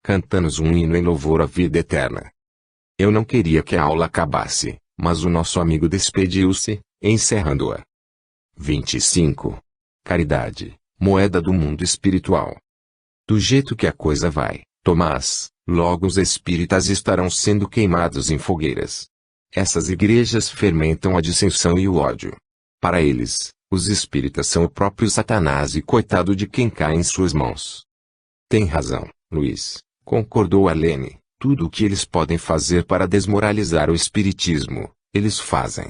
cantamos um hino em louvor à vida eterna. Eu não queria que a aula acabasse, mas o nosso amigo despediu-se, encerrando-a. 25. Caridade, moeda do mundo espiritual. Do jeito que a coisa vai, Tomás, logo os espíritas estarão sendo queimados em fogueiras. Essas igrejas fermentam a dissensão e o ódio. Para eles, os espíritas são o próprio Satanás e coitado de quem cai em suas mãos. Tem razão, Luiz, concordou Helene. Tudo o que eles podem fazer para desmoralizar o espiritismo, eles fazem.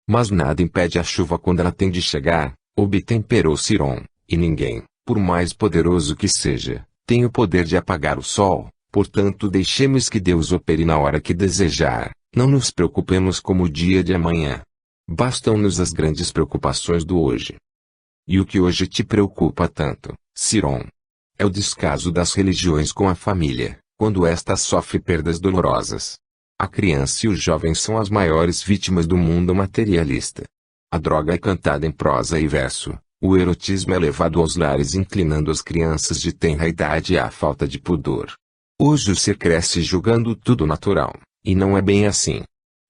Mas nada impede a chuva quando ela tem de chegar, obtemperou Ciron, e ninguém, por mais poderoso que seja, tem o poder de apagar o sol, portanto deixemos que Deus opere na hora que desejar, não nos preocupemos como o dia de amanhã. Bastam-nos as grandes preocupações do hoje. E o que hoje te preocupa tanto, Ciron? É o descaso das religiões com a família, quando esta sofre perdas dolorosas. A criança e o jovem são as maiores vítimas do mundo materialista. A droga é cantada em prosa e verso, o erotismo é levado aos lares inclinando as crianças de tenra idade à falta de pudor. Hoje o ser cresce julgando tudo natural, e não é bem assim.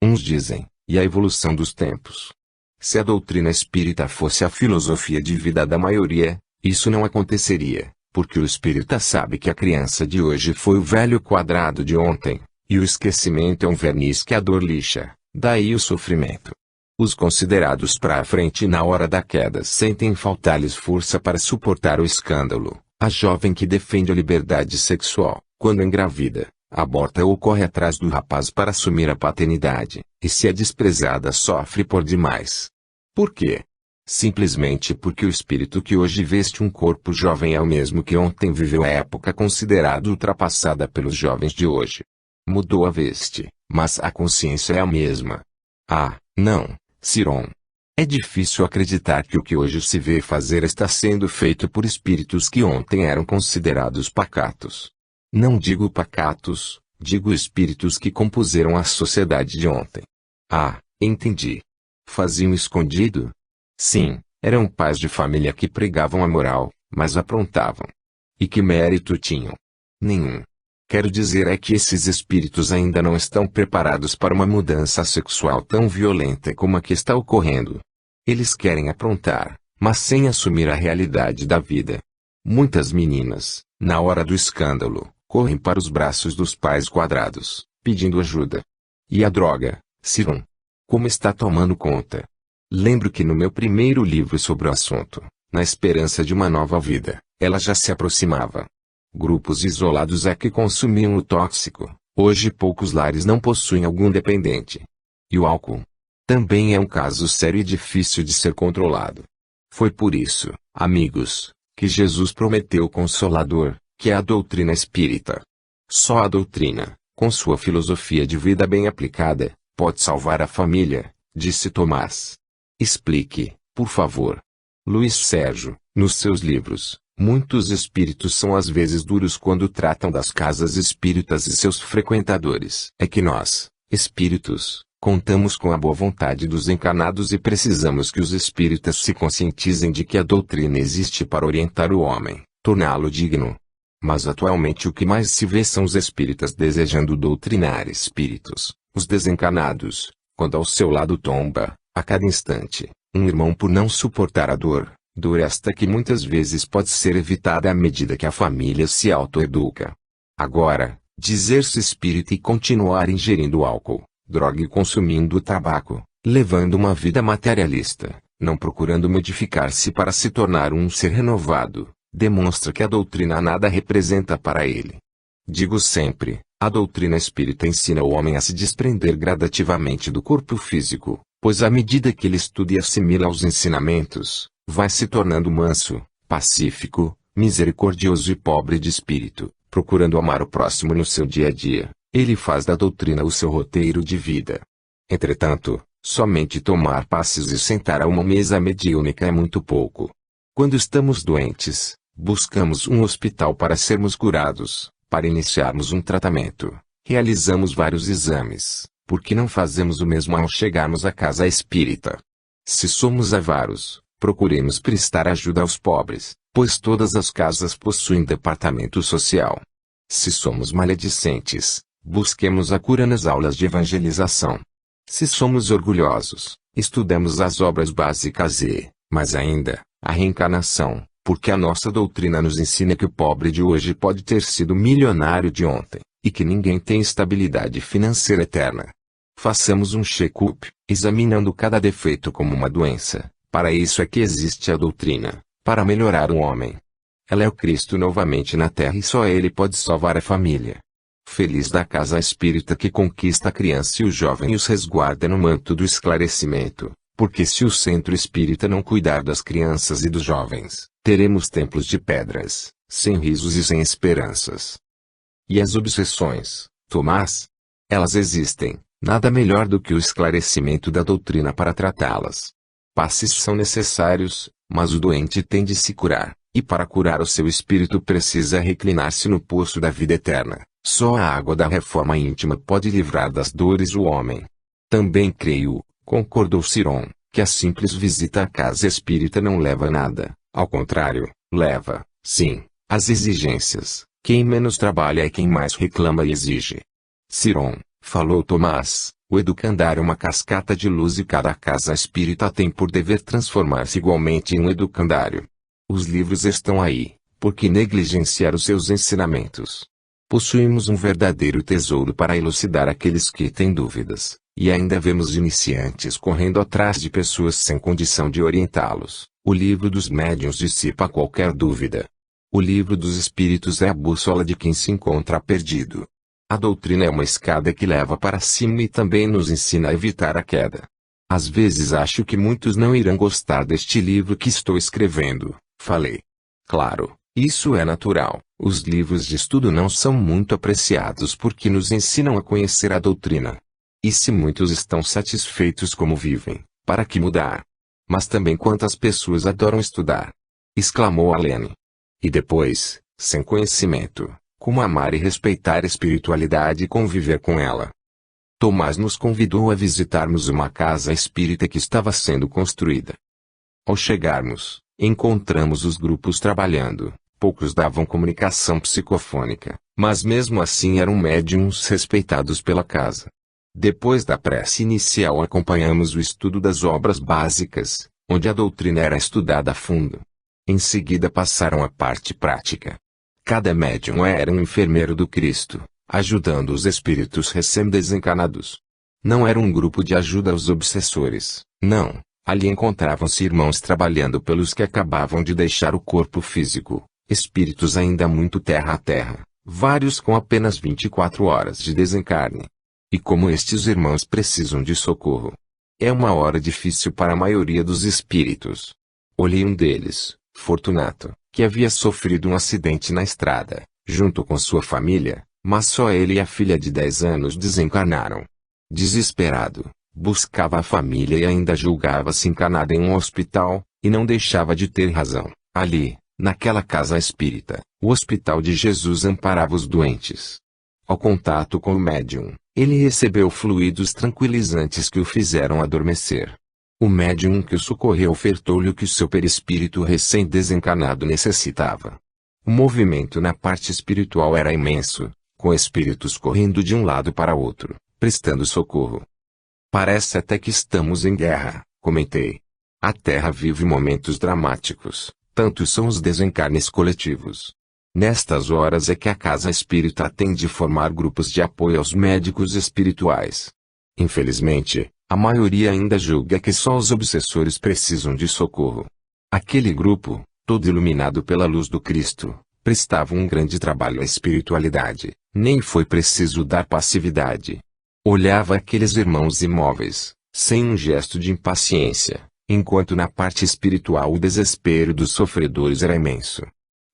Uns dizem, e a evolução dos tempos. Se a doutrina espírita fosse a filosofia de vida da maioria, isso não aconteceria. Porque o espírita sabe que a criança de hoje foi o velho quadrado de ontem, e o esquecimento é um verniz que a dor lixa, daí o sofrimento. Os considerados pra frente na hora da queda sentem faltar-lhes força para suportar o escândalo. A jovem que defende a liberdade sexual, quando engravida, aborta ou corre atrás do rapaz para assumir a paternidade, e se é desprezada sofre por demais. Por quê? Simplesmente porque o espírito que hoje veste um corpo jovem é o mesmo que ontem viveu a época considerada ultrapassada pelos jovens de hoje. Mudou a veste, mas a consciência é a mesma. Ah, não, Ciron. É difícil acreditar que o que hoje se vê fazer está sendo feito por espíritos que ontem eram considerados pacatos. Não digo pacatos, digo espíritos que compuseram a sociedade de ontem. Ah, entendi. Faziam escondido? Sim, eram pais de família que pregavam a moral, mas aprontavam. E que mérito tinham? Nenhum. Quero dizer é que esses espíritos ainda não estão preparados para uma mudança sexual tão violenta como a que está ocorrendo. Eles querem aprontar, mas sem assumir a realidade da vida. Muitas meninas, na hora do escândalo, correm para os braços dos pais quadrados, pedindo ajuda. E a droga, Ciron? Como está tomando conta? Lembro que no meu primeiro livro sobre o assunto, Na Esperança de uma Nova Vida, ela já se aproximava. Grupos isolados é que consumiam o tóxico, hoje poucos lares não possuem algum dependente. E o álcool? Também é um caso sério e difícil de ser controlado. Foi por isso, amigos, que Jesus prometeu o Consolador, que é a doutrina espírita. Só a doutrina, com sua filosofia de vida bem aplicada, pode salvar a família, disse Tomás. Explique, por favor. Luiz Sérgio, nos seus livros, muitos espíritos são às vezes duros quando tratam das casas espíritas e seus frequentadores. É que nós, espíritos, contamos com a boa vontade dos encarnados e precisamos que os espíritas se conscientizem de que a doutrina existe para orientar o homem, torná-lo digno. Mas atualmente o que mais se vê são os espíritas desejando doutrinar espíritos, os desencarnados, quando ao seu lado tomba, a cada instante, um irmão por não suportar a dor esta que muitas vezes pode ser evitada à medida que a família se autoeduca. Agora, dizer-se espírita e continuar ingerindo álcool, droga e consumindo tabaco, levando uma vida materialista, não procurando modificar-se para se tornar um ser renovado, demonstra que a doutrina nada representa para ele. Digo sempre, a doutrina espírita ensina o homem a se desprender gradativamente do corpo físico, pois à medida que ele estuda e assimila os ensinamentos, vai se tornando manso, pacífico, misericordioso e pobre de espírito, procurando amar o próximo no seu dia a dia. Ele faz da doutrina o seu roteiro de vida. Entretanto, somente tomar passes e sentar a uma mesa mediúnica é muito pouco. Quando estamos doentes, buscamos um hospital para sermos curados, para iniciarmos um tratamento. Realizamos vários exames, porque não fazemos o mesmo ao chegarmos à casa espírita. Se somos avaros, procuremos prestar ajuda aos pobres, pois todas as casas possuem departamento social. Se somos maledicentes, busquemos a cura nas aulas de evangelização. Se somos orgulhosos, estudemos as obras básicas e, mais ainda, a reencarnação, porque a nossa doutrina nos ensina que o pobre de hoje pode ter sido milionário de ontem, e que ninguém tem estabilidade financeira eterna. Façamos um check-up, examinando cada defeito como uma doença. Para isso é que existe a doutrina, para melhorar o homem. Ela é o Cristo novamente na terra e só Ele pode salvar a família. Feliz da casa espírita que conquista a criança e o jovem e os resguarda no manto do esclarecimento, porque se o centro espírita não cuidar das crianças e dos jovens, teremos templos de pedras, sem risos e sem esperanças. E as obsessões, Tomás? Elas existem, nada melhor do que o esclarecimento da doutrina para tratá-las. Passes são necessários, mas o doente tem de se curar, e para curar o seu espírito precisa reclinar-se no poço da vida eterna. Só a água da reforma íntima pode livrar das dores o homem. Também creio, concordou Ciron, que a simples visita à casa espírita não leva a nada, ao contrário, leva, sim, as exigências. Quem menos trabalha é quem mais reclama e exige. Ciron, falou Tomás, o educandário é uma cascata de luz e cada casa espírita tem por dever transformar-se igualmente em um educandário. Os livros estão aí, por que negligenciar os seus ensinamentos? Possuímos um verdadeiro tesouro para elucidar aqueles que têm dúvidas, e ainda vemos iniciantes correndo atrás de pessoas sem condição de orientá-los. O livro dos médiuns dissipa qualquer dúvida. O livro dos espíritos é a bússola de quem se encontra perdido. A doutrina é uma escada que leva para cima e também nos ensina a evitar a queda. Às vezes acho que muitos não irão gostar deste livro que estou escrevendo, falei. Claro, isso é natural. Os livros de estudo não são muito apreciados porque nos ensinam a conhecer a doutrina. E se muitos estão satisfeitos como vivem, para que mudar? Mas também quantas pessoas adoram estudar? Exclamou Alene. E depois, sem conhecimento, como amar e respeitar a espiritualidade e conviver com ela? Tomás nos convidou a visitarmos uma casa espírita que estava sendo construída. Ao chegarmos, encontramos os grupos trabalhando. Poucos davam comunicação psicofônica, mas mesmo assim eram médiuns respeitados pela casa. Depois da prece inicial acompanhamos o estudo das obras básicas, onde a doutrina era estudada a fundo. Em seguida passaram à parte prática. Cada médium era um enfermeiro do Cristo, ajudando os espíritos recém-desencarnados. Não era um grupo de ajuda aos obsessores, não. Ali encontravam-se irmãos trabalhando pelos que acabavam de deixar o corpo físico. Espíritos ainda muito terra a terra, vários com apenas 24 horas de desencarne. E como estes irmãos precisam de socorro. É uma hora difícil para a maioria dos espíritos. Olhei um deles, Fortunato, que havia sofrido um acidente na estrada, junto com sua família, mas só ele e a filha de 10 anos desencarnaram. Desesperado, buscava a família e ainda julgava-se encarnado em um hospital, e não deixava de ter razão. Ali, naquela casa espírita, o Hospital de Jesus amparava os doentes. Ao contato com o médium, ele recebeu fluidos tranquilizantes que o fizeram adormecer. O médium que o socorreu ofertou-lhe o que o seu perispírito recém-desencarnado necessitava. O movimento na parte espiritual era imenso, com espíritos correndo de um lado para outro, prestando socorro. Parece até que estamos em guerra, comentei. A Terra vive momentos dramáticos. Tantos são os desencarnes coletivos. Nestas horas é que a casa espírita tem de formar grupos de apoio aos médicos espirituais. Infelizmente, a maioria ainda julga que só os obsessores precisam de socorro. Aquele grupo, todo iluminado pela luz do Cristo, prestava um grande trabalho à espiritualidade, nem foi preciso dar passividade. Olhava aqueles irmãos imóveis, sem um gesto de impaciência. Enquanto na parte espiritual o desespero dos sofredores era imenso.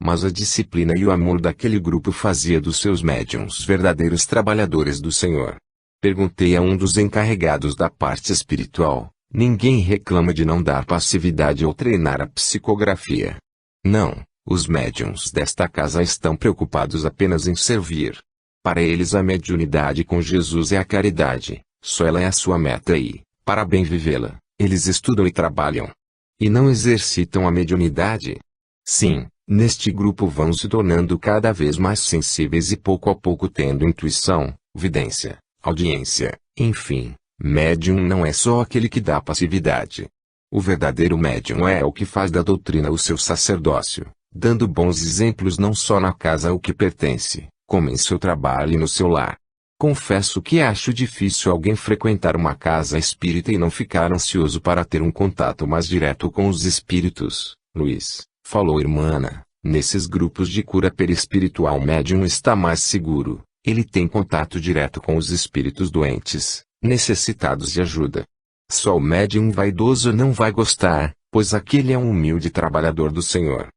Mas a disciplina e o amor daquele grupo fazia dos seus médiuns verdadeiros trabalhadores do Senhor. Perguntei a um dos encarregados da parte espiritual, ninguém reclama de não dar passividade ou treinar a psicografia. Não, os médiuns desta casa estão preocupados apenas em servir. Para eles a mediunidade com Jesus é a caridade, só ela é a sua meta e, para bem vivê-la, eles estudam e trabalham. E não exercitam a mediunidade? Sim, Neste grupo vão se tornando cada vez mais sensíveis e pouco a pouco tendo intuição, vidência, audiência, enfim. Médium não é só aquele que dá passividade. O verdadeiro médium é o que faz da doutrina o seu sacerdócio, dando bons exemplos não só na casa ao que pertence, como em seu trabalho e no seu lar. Confesso que acho difícil alguém frequentar uma casa espírita e não ficar ansioso para ter um contato mais direto com os espíritos. Luiz, falou irmã Ana, nesses grupos de cura perispiritual o médium está mais seguro, ele tem contato direto com os espíritos doentes, necessitados de ajuda. Só o médium vaidoso não vai gostar, pois aquele é um humilde trabalhador do Senhor.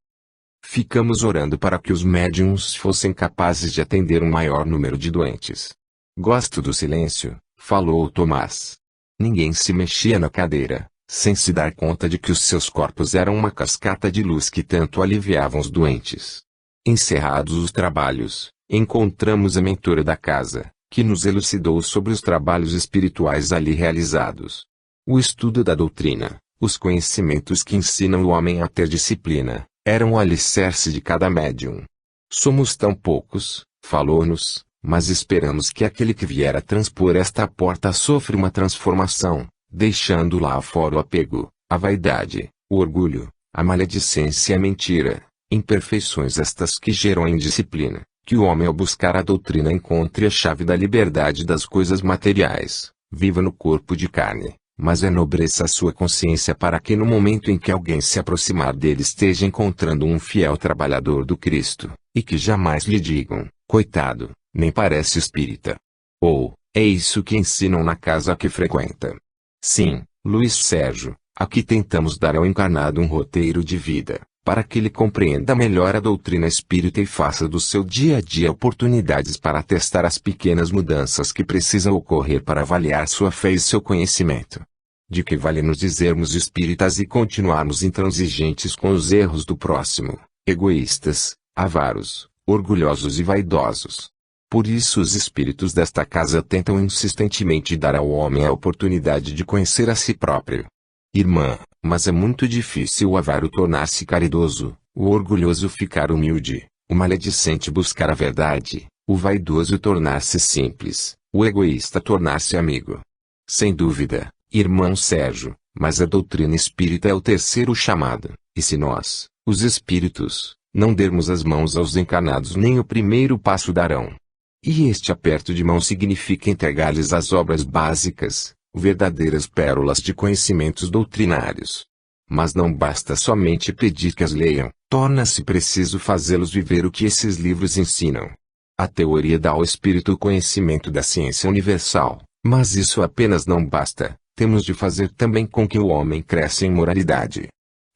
Ficamos orando para que os médiums fossem capazes de atender um maior número de doentes. Gosto do silêncio, falou Tomás. Ninguém se mexia na cadeira, sem se dar conta de que os seus corpos eram uma cascata de luz que tanto aliviavam os doentes. Encerrados os trabalhos, encontramos a mentora da casa, que nos elucidou sobre os trabalhos espirituais ali realizados. O estudo da doutrina, os conhecimentos que ensinam o homem a ter disciplina, eram o alicerce de cada médium. Somos tão poucos, falou-nos, mas esperamos que aquele que vier a transpor esta porta sofra uma transformação, deixando lá fora o apego, a vaidade, o orgulho, a maledicência e a mentira, imperfeições estas que geram a indisciplina, que o homem ao buscar a doutrina encontre a chave da liberdade das coisas materiais, viva no corpo de carne, mas enobreça a sua consciência para que no momento em que alguém se aproximar dele esteja encontrando um fiel trabalhador do Cristo, e que jamais lhe digam, coitado, nem parece espírita. Ou, é isso que ensinam na casa a que frequenta. Sim, Luiz Sérgio, aqui tentamos dar ao encarnado um roteiro de vida, para que ele compreenda melhor a doutrina espírita e faça do seu dia a dia oportunidades para testar as pequenas mudanças que precisam ocorrer para avaliar sua fé e seu conhecimento. De que vale nos dizermos espíritas e continuarmos intransigentes com os erros do próximo, egoístas, avaros, orgulhosos e vaidosos. Por isso os espíritos desta casa tentam insistentemente dar ao homem a oportunidade de conhecer a si próprio. Irmã, mas é muito difícil o avaro tornar-se caridoso, o orgulhoso ficar humilde, o maledicente buscar a verdade, o vaidoso tornar-se simples, o egoísta tornar-se amigo. Sem dúvida, irmão Sérgio, mas a doutrina espírita é o terceiro chamado, e se nós, os espíritos, não dermos as mãos aos encarnados nem o primeiro passo darão. E este aperto de mão significa entregar-lhes as obras básicas, verdadeiras pérolas de conhecimentos doutrinários. Mas não basta somente pedir que as leiam, torna-se preciso fazê-los viver o que esses livros ensinam. A teoria dá ao espírito o conhecimento da ciência universal, mas isso apenas não basta, temos de fazer também com que o homem cresça em moralidade.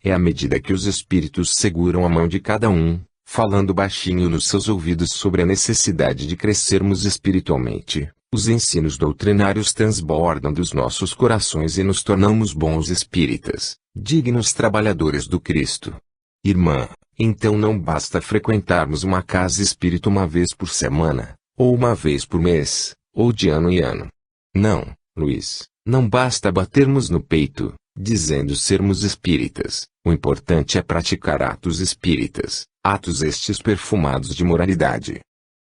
É à medida que os espíritos seguram a mão de cada um, falando baixinho nos seus ouvidos sobre a necessidade de crescermos espiritualmente, os ensinos doutrinários transbordam dos nossos corações e nos tornamos bons espíritas, dignos trabalhadores do Cristo. Irmã, então não basta frequentarmos uma casa espírita uma vez por semana, ou uma vez por mês, ou de ano em ano. Não, Luiz, não basta batermos no peito, dizendo sermos espíritas, o importante é praticar atos espíritas, atos estes perfumados de moralidade.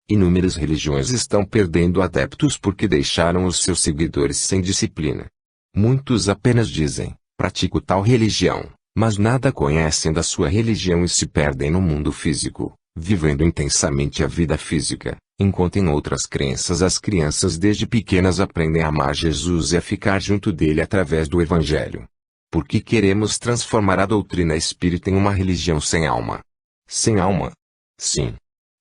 Inúmeras religiões estão perdendo adeptos porque deixaram os seus seguidores sem disciplina. Muitos apenas dizem, pratico tal religião, mas nada conhecem da sua religião e se perdem no mundo físico, vivendo intensamente a vida física, enquanto em outras crenças as crianças desde pequenas aprendem a amar Jesus e a ficar junto dele através do Evangelho. Porque queremos transformar a doutrina espírita em uma religião sem alma. Sem alma? Sim.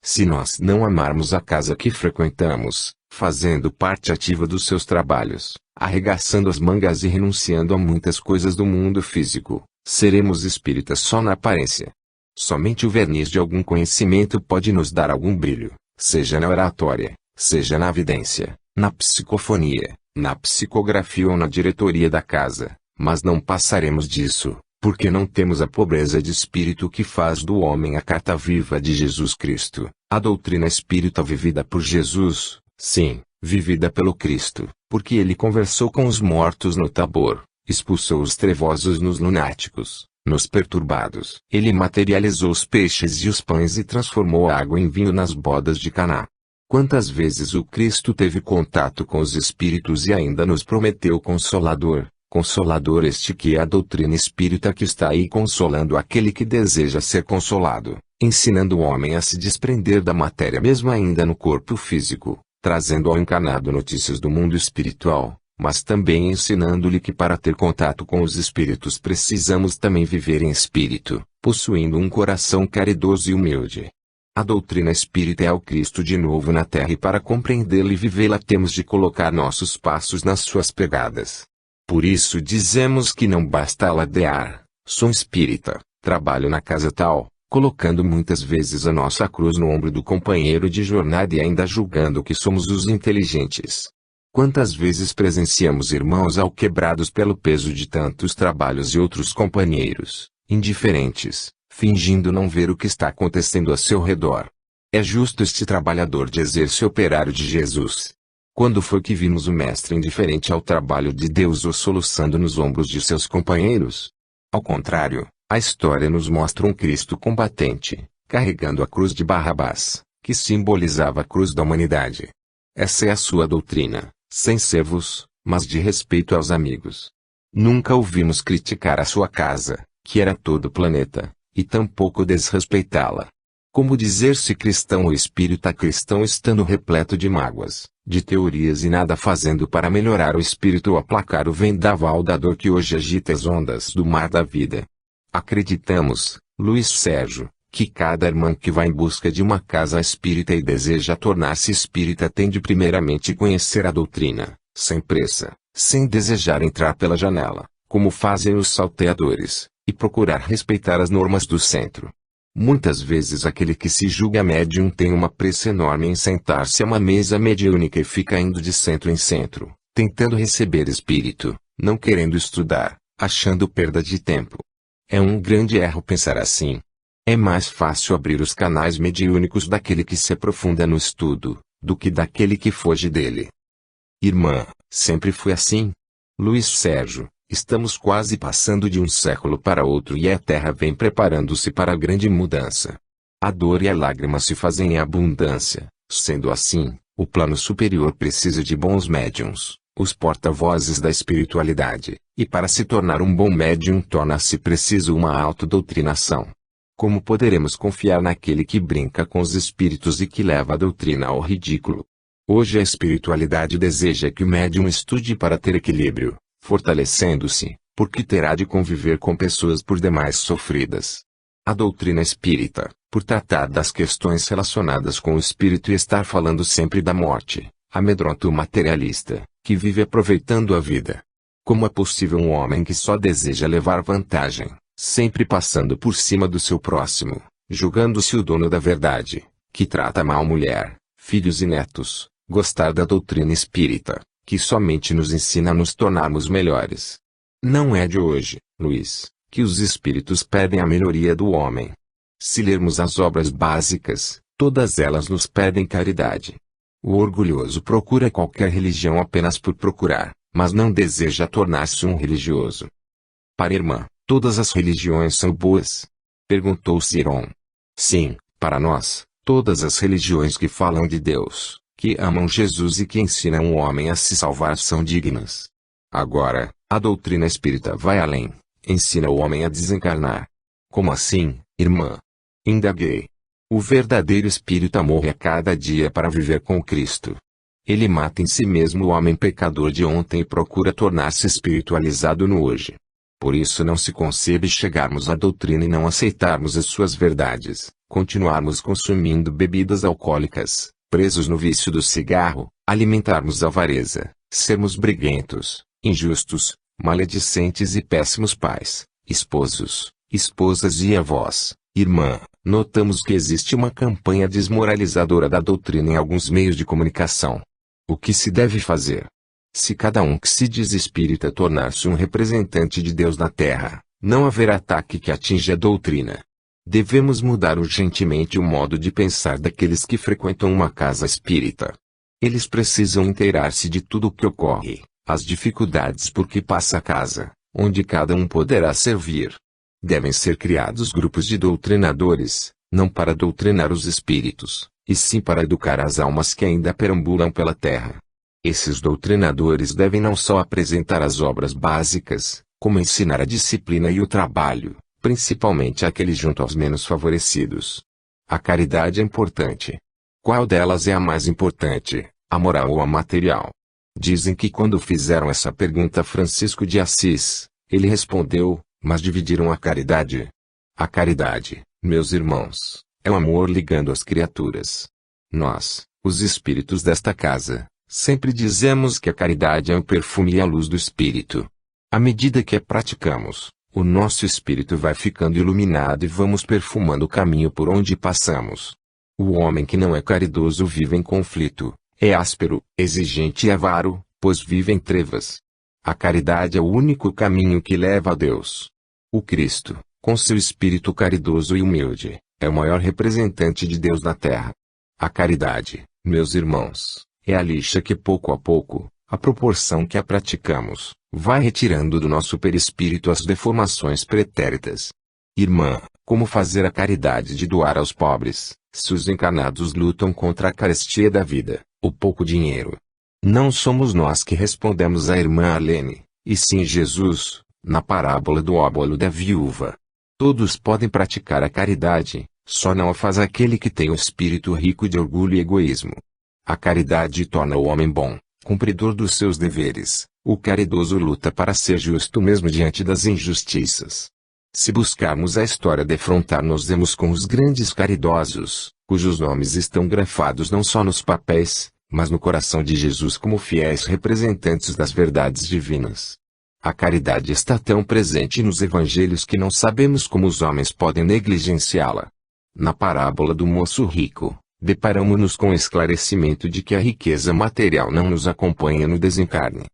Se nós não amarmos a casa que frequentamos, fazendo parte ativa dos seus trabalhos, arregaçando as mangas e renunciando a muitas coisas do mundo físico, seremos espíritas só na aparência. Somente o verniz de algum conhecimento pode nos dar algum brilho, seja na oratória, seja na vidência, na psicofonia, na psicografia ou na diretoria da casa, mas não passaremos disso, porque não temos a pobreza de espírito que faz do homem a carta viva de Jesus Cristo, a doutrina espírita vivida por Jesus, sim, vivida pelo Cristo, porque ele conversou com os mortos no Tabor, expulsou os trevosos nos lunáticos, nos perturbados. Ele materializou os peixes e os pães e transformou a água em vinho nas bodas de Caná. Quantas vezes o Cristo teve contato com os espíritos e ainda nos prometeu Consolador, Consolador este que é a doutrina espírita que está aí consolando aquele que deseja ser consolado, ensinando o homem a se desprender da matéria mesmo ainda no corpo físico, trazendo ao encarnado notícias do mundo espiritual, mas também ensinando-lhe que para ter contato com os espíritos precisamos também viver em espírito, possuindo um coração caridoso e humilde. A doutrina espírita é o Cristo de novo na Terra e para compreendê-la e vivê-la temos de colocar nossos passos nas suas pegadas. Por isso dizemos que não basta alardear, sou espírita, trabalho na casa tal, colocando muitas vezes a nossa cruz no ombro do companheiro de jornada e ainda julgando que somos os inteligentes. Quantas vezes presenciamos irmãos alquebrados pelo peso de tantos trabalhos e outros companheiros, indiferentes, fingindo não ver o que está acontecendo a seu redor. É justo este trabalhador dizer-se operário de Jesus. Quando foi que vimos o mestre indiferente ao trabalho de Deus ou soluçando nos ombros de seus companheiros? Ao contrário, a história nos mostra um Cristo combatente, carregando a cruz de Barrabás, que simbolizava a cruz da humanidade. Essa é a sua doutrina, sem servos, mas de respeito aos amigos. Nunca ouvimos criticar a sua casa, que era todo o planeta, e tampouco desrespeitá-la. Como dizer-se cristão ou espírita cristão estando repleto de mágoas, de teorias e nada fazendo para melhorar o espírito ou aplacar o vendaval da dor que hoje agita as ondas do mar da vida? Acreditamos, Luiz Sérgio, que cada irmão que vai em busca de uma casa espírita e deseja tornar-se espírita tem de primeiramente conhecer a doutrina, sem pressa, sem desejar entrar pela janela, como fazem os salteadores, e procurar respeitar as normas do centro. Muitas vezes aquele que se julga médium tem uma pressa enorme em sentar-se a uma mesa mediúnica e fica indo de centro em centro, tentando receber espírito, não querendo estudar, achando perda de tempo. É um grande erro pensar assim. É mais fácil abrir os canais mediúnicos daquele que se aprofunda no estudo, do que daquele que foge dele. Irmã, sempre foi assim? Luiz Sérgio, estamos quase passando de um século para outro e a Terra vem preparando-se para a grande mudança. A dor e a lágrima se fazem em abundância, sendo assim, o plano superior precisa de bons médiuns, os porta-vozes da espiritualidade, e para se tornar um bom médium torna-se preciso uma autodoutrinação. Como poderemos confiar naquele que brinca com os espíritos e que leva a doutrina ao ridículo? Hoje a espiritualidade deseja que o médium estude para ter equilíbrio, fortalecendo-se, porque terá de conviver com pessoas por demais sofridas. A doutrina espírita, por tratar das questões relacionadas com o espírito e estar falando sempre da morte, amedronta o materialista, que vive aproveitando a vida. Como é possível um homem que só deseja levar vantagem, sempre passando por cima do seu próximo, julgando-se o dono da verdade, que trata mal mulher, filhos e netos, gostar da doutrina espírita, que somente nos ensina a nos tornarmos melhores? Não é de hoje, Luiz, que os espíritos pedem a melhoria do homem. Se lermos as obras básicas, todas elas nos pedem caridade. O orgulhoso procura qualquer religião apenas por procurar, mas não deseja tornar-se um religioso. Para a irmã, todas as religiões são boas? Perguntou Ciron. Sim, para nós, todas as religiões que falam de Deus, que amam Jesus e que ensinam o homem a se salvar são dignas. Agora, a doutrina espírita vai além, ensina o homem a desencarnar. Como assim, irmã? Indaguei. O verdadeiro espírita morre a cada dia para viver com Cristo. Ele mata em si mesmo o homem pecador de ontem e procura tornar-se espiritualizado no hoje. Por isso não se concebe chegarmos à doutrina e não aceitarmos as suas verdades, continuarmos consumindo bebidas alcoólicas, presos no vício do cigarro, alimentarmos a avareza, sermos briguentos, injustos, maledicentes e péssimos pais, esposos, esposas e avós. Irmã, notamos que existe uma campanha desmoralizadora da doutrina em alguns meios de comunicação. O que se deve fazer? Se cada um que se diz espírita tornar-se um representante de Deus na Terra, não haverá ataque que atinja a doutrina. Devemos mudar urgentemente o modo de pensar daqueles que frequentam uma casa espírita. Eles precisam inteirar-se de tudo o que ocorre, as dificuldades por que passa a casa, onde cada um poderá servir. Devem ser criados grupos de doutrinadores, não para doutrinar os espíritos, e sim para educar as almas que ainda perambulam pela terra. Esses doutrinadores devem não só apresentar as obras básicas, como ensinar a disciplina e o trabalho, principalmente àqueles junto aos menos favorecidos. A caridade é importante. Qual delas é a mais importante, a moral ou a material? Dizem que quando fizeram essa pergunta a Francisco de Assis, ele respondeu, mas dividiram a caridade. A caridade, meus irmãos, é o amor ligando as criaturas. Nós, os espíritos desta casa, sempre dizemos que a caridade é o perfume e a luz do espírito. À medida que a praticamos, o nosso espírito vai ficando iluminado e vamos perfumando o caminho por onde passamos. O homem que não é caridoso vive em conflito, é áspero, exigente e avaro, pois vive em trevas. A caridade é o único caminho que leva a Deus. O Cristo, com seu espírito caridoso e humilde, é o maior representante de Deus na terra. A caridade, meus irmãos, é a lixa que pouco a pouco, à proporção que a praticamos, vai retirando do nosso perispírito as deformações pretéritas. Irmã, como fazer a caridade de doar aos pobres, se os encarnados lutam contra a carestia da vida, o pouco dinheiro? Não somos nós que respondemos à irmã Arlene, e sim Jesus, na parábola do óbolo da viúva. Todos podem praticar a caridade, só não a faz aquele que tem o espírito rico de orgulho e egoísmo. A caridade torna o homem bom, cumpridor dos seus deveres. O caridoso luta para ser justo mesmo diante das injustiças. Se buscarmos a história defrontar-nos-emos com os grandes caridosos, cujos nomes estão grafados não só nos papéis, mas no coração de Jesus como fiéis representantes das verdades divinas. A caridade está tão presente nos evangelhos que não sabemos como os homens podem negligenciá-la. Na parábola do moço rico, deparamo-nos com o esclarecimento de que a riqueza material não nos acompanha no desencarne.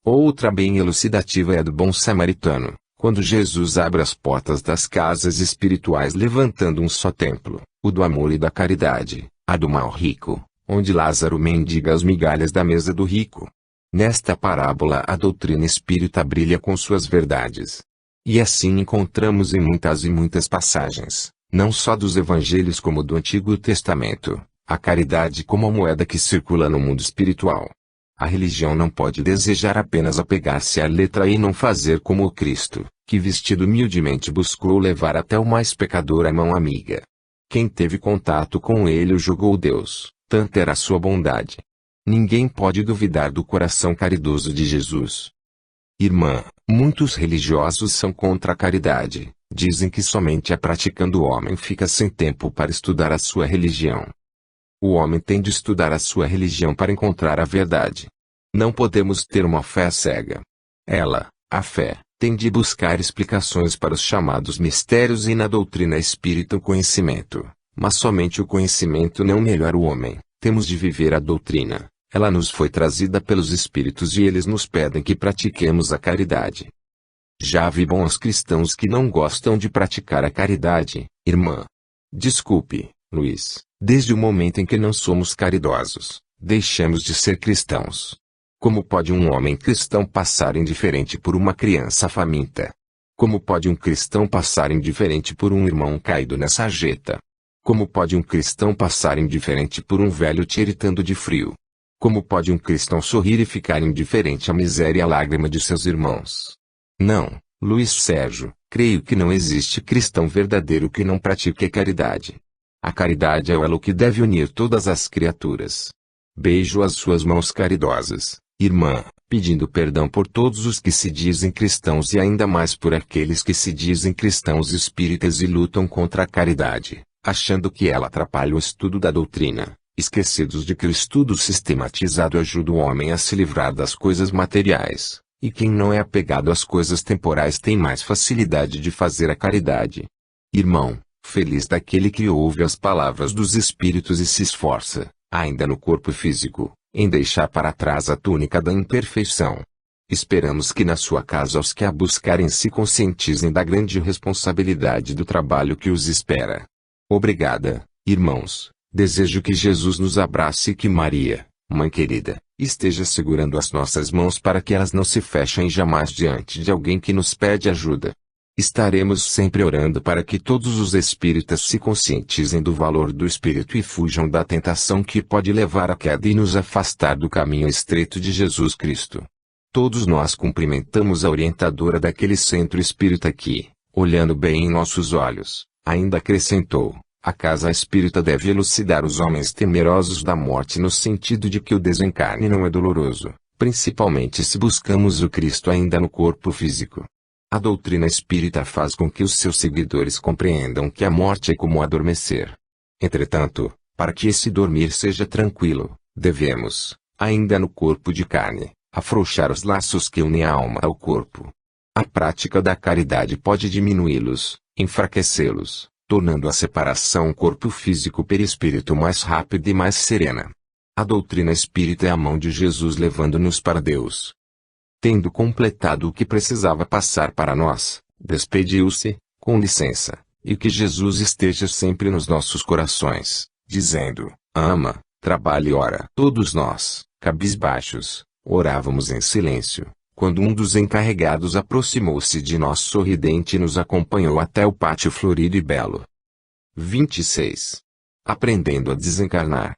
Outra bem elucidativa é a do bom samaritano, quando Jesus abre as portas das casas espirituais levantando um só templo, o do amor e da caridade, a do mal rico, onde Lázaro mendiga as migalhas da mesa do rico. Nesta parábola a doutrina espírita brilha com suas verdades. E assim encontramos em muitas e muitas passagens, não só dos evangelhos como do Antigo Testamento, a caridade como a moeda que circula no mundo espiritual. A religião não pode desejar apenas apegar-se à letra e não fazer como o Cristo, que vestido humildemente buscou levar até o mais pecador a mão amiga. Quem teve contato com ele o julgou Deus, tanta era a sua bondade. Ninguém pode duvidar do coração caridoso de Jesus. Irmã, muitos religiosos são contra a caridade, dizem que somente a praticando o homem fica sem tempo para estudar a sua religião. O homem tem de estudar a sua religião para encontrar a verdade. Não podemos ter uma fé cega. Ela, a fé, tem de buscar explicações para os chamados mistérios e na doutrina espírita o conhecimento, mas somente o conhecimento não melhora o homem, temos de viver a doutrina, ela nos foi trazida pelos espíritos e eles nos pedem que pratiquemos a caridade. Já vi bons cristãos que não gostam de praticar a caridade, irmã. Desculpe, Luiz, desde o momento em que não somos caridosos, deixamos de ser cristãos. Como pode um homem cristão passar indiferente por uma criança faminta? Como pode um cristão passar indiferente por um irmão caído na sarjeta? Como pode um cristão passar indiferente por um velho tiritando de frio? Como pode um cristão sorrir e ficar indiferente à miséria e à lágrima de seus irmãos? Não, Luiz Sérgio, creio que não existe cristão verdadeiro que não pratique a caridade. A caridade é o elo que deve unir todas as criaturas. Beijo as suas mãos caridosas, irmã, pedindo perdão por todos os que se dizem cristãos e ainda mais por aqueles que se dizem cristãos espíritas e lutam contra a caridade, achando que ela atrapalha o estudo da doutrina, esquecidos de que o estudo sistematizado ajuda o homem a se livrar das coisas materiais, e quem não é apegado às coisas temporais tem mais facilidade de fazer a caridade. Irmão, feliz daquele que ouve as palavras dos Espíritos e se esforça, ainda no corpo físico, em deixar para trás a túnica da imperfeição. Esperamos que na sua casa os que a buscarem se conscientizem da grande responsabilidade do trabalho que os espera. Obrigada, irmãos. Desejo que Jesus nos abrace e que Maria, Mãe querida, esteja segurando as nossas mãos para que elas não se fechem jamais diante de alguém que nos pede ajuda. Estaremos sempre orando para que todos os espíritas se conscientizem do valor do espírito e fujam da tentação que pode levar à queda e nos afastar do caminho estreito de Jesus Cristo. Todos nós cumprimentamos a orientadora daquele centro espírita que, olhando bem em nossos olhos, ainda acrescentou: a casa espírita deve elucidar os homens temerosos da morte no sentido de que o desencarne não é doloroso, principalmente se buscamos o Cristo ainda no corpo físico. A doutrina espírita faz com que os seus seguidores compreendam que a morte é como adormecer. Entretanto, para que esse dormir seja tranquilo, devemos, ainda no corpo de carne, afrouxar os laços que unem a alma ao corpo. A prática da caridade pode diminuí-los, enfraquecê-los, tornando a separação corpo físico-perispírito mais rápida e mais serena. A doutrina espírita é a mão de Jesus levando-nos para Deus. Tendo completado o que precisava passar para nós, despediu-se, com licença, e que Jesus esteja sempre nos nossos corações, dizendo: ama, trabalha e ora. Todos nós, cabisbaixos, orávamos em silêncio, quando um dos encarregados aproximou-se de nós sorridente e nos acompanhou até o pátio florido e belo. 26. Aprendendo a desencarnar.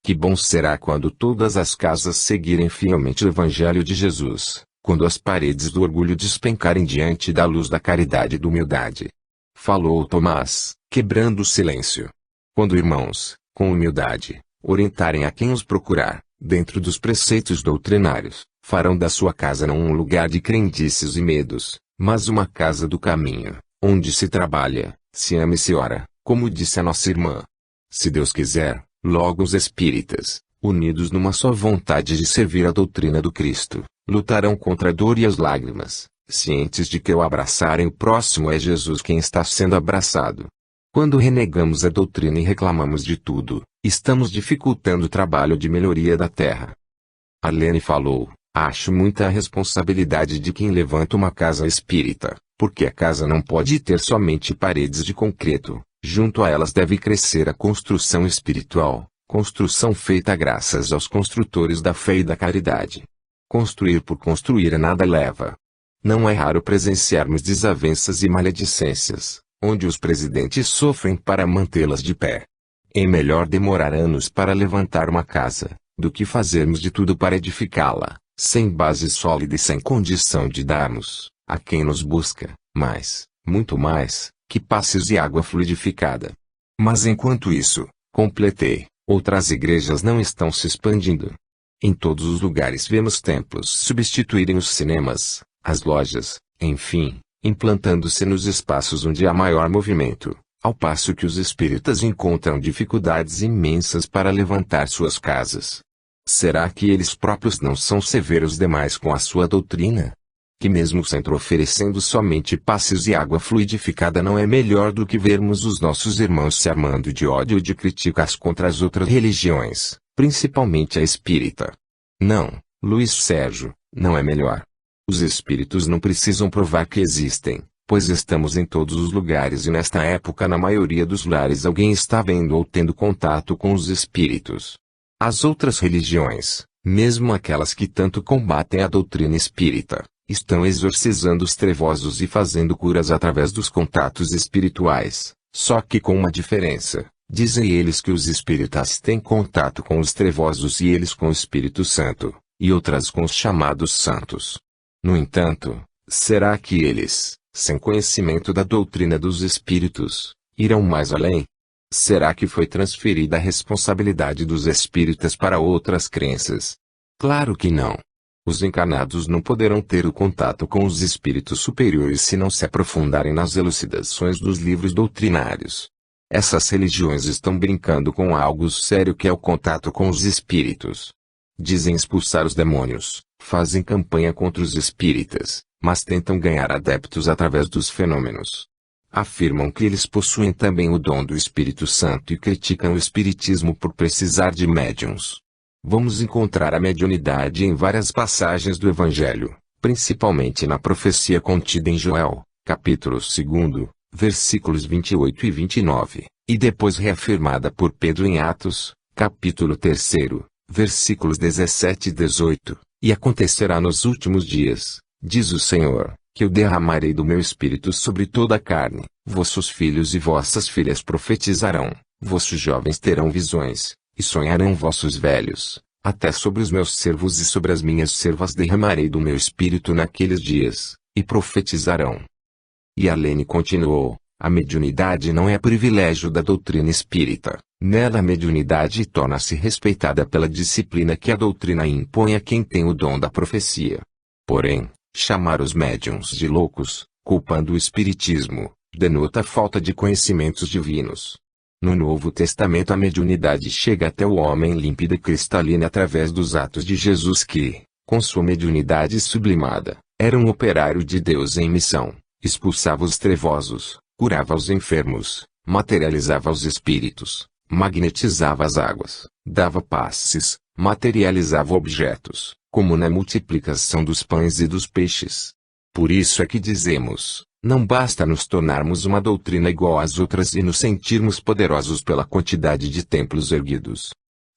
Que bom será quando todas as casas seguirem fielmente o Evangelho de Jesus, quando as paredes do orgulho despencarem diante da luz da caridade e da humildade. Falou Tomás, quebrando o silêncio. Quando irmãos, com humildade, orientarem a quem os procurar, dentro dos preceitos doutrinários, farão da sua casa não um lugar de crendices e medos, mas uma casa do caminho, onde se trabalha, se ama e se ora, como disse a nossa irmã. Se Deus quiser, logo os espíritas, unidos numa só vontade de servir a doutrina do Cristo, lutarão contra a dor e as lágrimas, cientes de que ao abraçarem o próximo é Jesus quem está sendo abraçado. Quando renegamos a doutrina e reclamamos de tudo, estamos dificultando o trabalho de melhoria da terra. Arlene falou: acho muita a responsabilidade de quem levanta uma casa espírita, porque a casa não pode ter somente paredes de concreto. Junto a elas deve crescer a construção espiritual, construção feita graças aos construtores da fé e da caridade. Construir por construir a nada leva. Não é raro presenciarmos desavenças e maledicências, onde os presidentes sofrem para mantê-las de pé. É melhor demorar anos para levantar uma casa, do que fazermos de tudo para edificá-la, sem base sólida e sem condição de darmos, a quem nos busca, mais, muito mais, que passes e água fluidificada. Mas enquanto isso, completei, outras igrejas não estão se expandindo. Em todos os lugares vemos templos substituírem os cinemas, as lojas, enfim, implantando-se nos espaços onde há maior movimento, ao passo que os espíritas encontram dificuldades imensas para levantar suas casas. Será que eles próprios não são severos demais com a sua doutrina? Que mesmo o centro oferecendo somente passes e água fluidificada não é melhor do que vermos os nossos irmãos se armando de ódio e de críticas contra as outras religiões, principalmente a espírita. Não, Luiz Sérgio, não é melhor. Os espíritos não precisam provar que existem, pois estamos em todos os lugares e nesta época na maioria dos lares alguém está vendo ou tendo contato com os espíritos. As outras religiões, mesmo aquelas que tanto combatem a doutrina espírita, estão exorcizando os trevosos e fazendo curas através dos contatos espirituais, só que com uma diferença. Dizem eles que os espíritas têm contato com os trevosos e eles com o Espírito Santo, e outras com os chamados santos. No entanto, será que eles, sem conhecimento da doutrina dos espíritos, irão mais além? Será que foi transferida a responsabilidade dos espíritas para outras crenças? Claro que não. Os encarnados não poderão ter o contato com os espíritos superiores se não se aprofundarem nas elucidações dos livros doutrinários. Essas religiões estão brincando com algo sério que é o contato com os espíritos. Dizem expulsar os demônios, fazem campanha contra os espíritas, mas tentam ganhar adeptos através dos fenômenos. Afirmam que eles possuem também o dom do Espírito Santo e criticam o espiritismo por precisar de médiuns. Vamos encontrar a mediunidade em várias passagens do Evangelho, principalmente na profecia contida em Joel, capítulo 2, versículos 28 e 29, e depois reafirmada por Pedro em Atos, capítulo 3, versículos 17 e 18, e acontecerá nos últimos dias, diz o Senhor, que eu derramarei do meu espírito sobre toda a carne, vossos filhos e vossas filhas profetizarão, vossos jovens terão visões, e sonharão vossos velhos, até sobre os meus servos e sobre as minhas servas derramarei do meu espírito naqueles dias, e profetizarão. E Arlene continuou, a mediunidade não é privilégio da doutrina espírita, nela a mediunidade torna-se respeitada pela disciplina que a doutrina impõe a quem tem o dom da profecia. Porém, chamar os médiuns de loucos, culpando o espiritismo, denota falta de conhecimentos divinos. No Novo Testamento a mediunidade chega até o homem límpida e cristalina através dos atos de Jesus que, com sua mediunidade sublimada, era um operário de Deus em missão, expulsava os trevosos, curava os enfermos, materializava os espíritos, magnetizava as águas, dava passes, materializava objetos, como na multiplicação dos pães e dos peixes. Por isso é que dizemos, não basta nos tornarmos uma doutrina igual às outras e nos sentirmos poderosos pela quantidade de templos erguidos.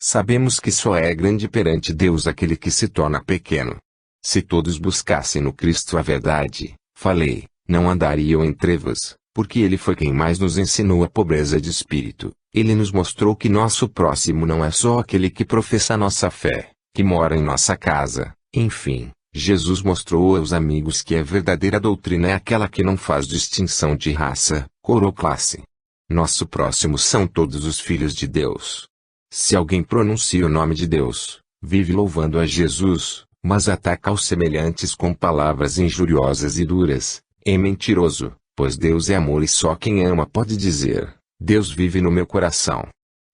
Sabemos que só é grande perante Deus aquele que se torna pequeno. Se todos buscassem no Cristo a verdade, falei, não andariam em trevas, porque ele foi quem mais nos ensinou a pobreza de espírito. Ele nos mostrou que nosso próximo não é só aquele que professa a nossa fé, que mora em nossa casa, enfim, Jesus mostrou aos amigos que a verdadeira doutrina é aquela que não faz distinção de raça, cor ou classe. Nosso próximo são todos os filhos de Deus. Se alguém pronuncia o nome de Deus, vive louvando a Jesus, mas ataca aos semelhantes com palavras injuriosas e duras, é mentiroso, pois Deus é amor e só quem ama pode dizer, Deus vive no meu coração.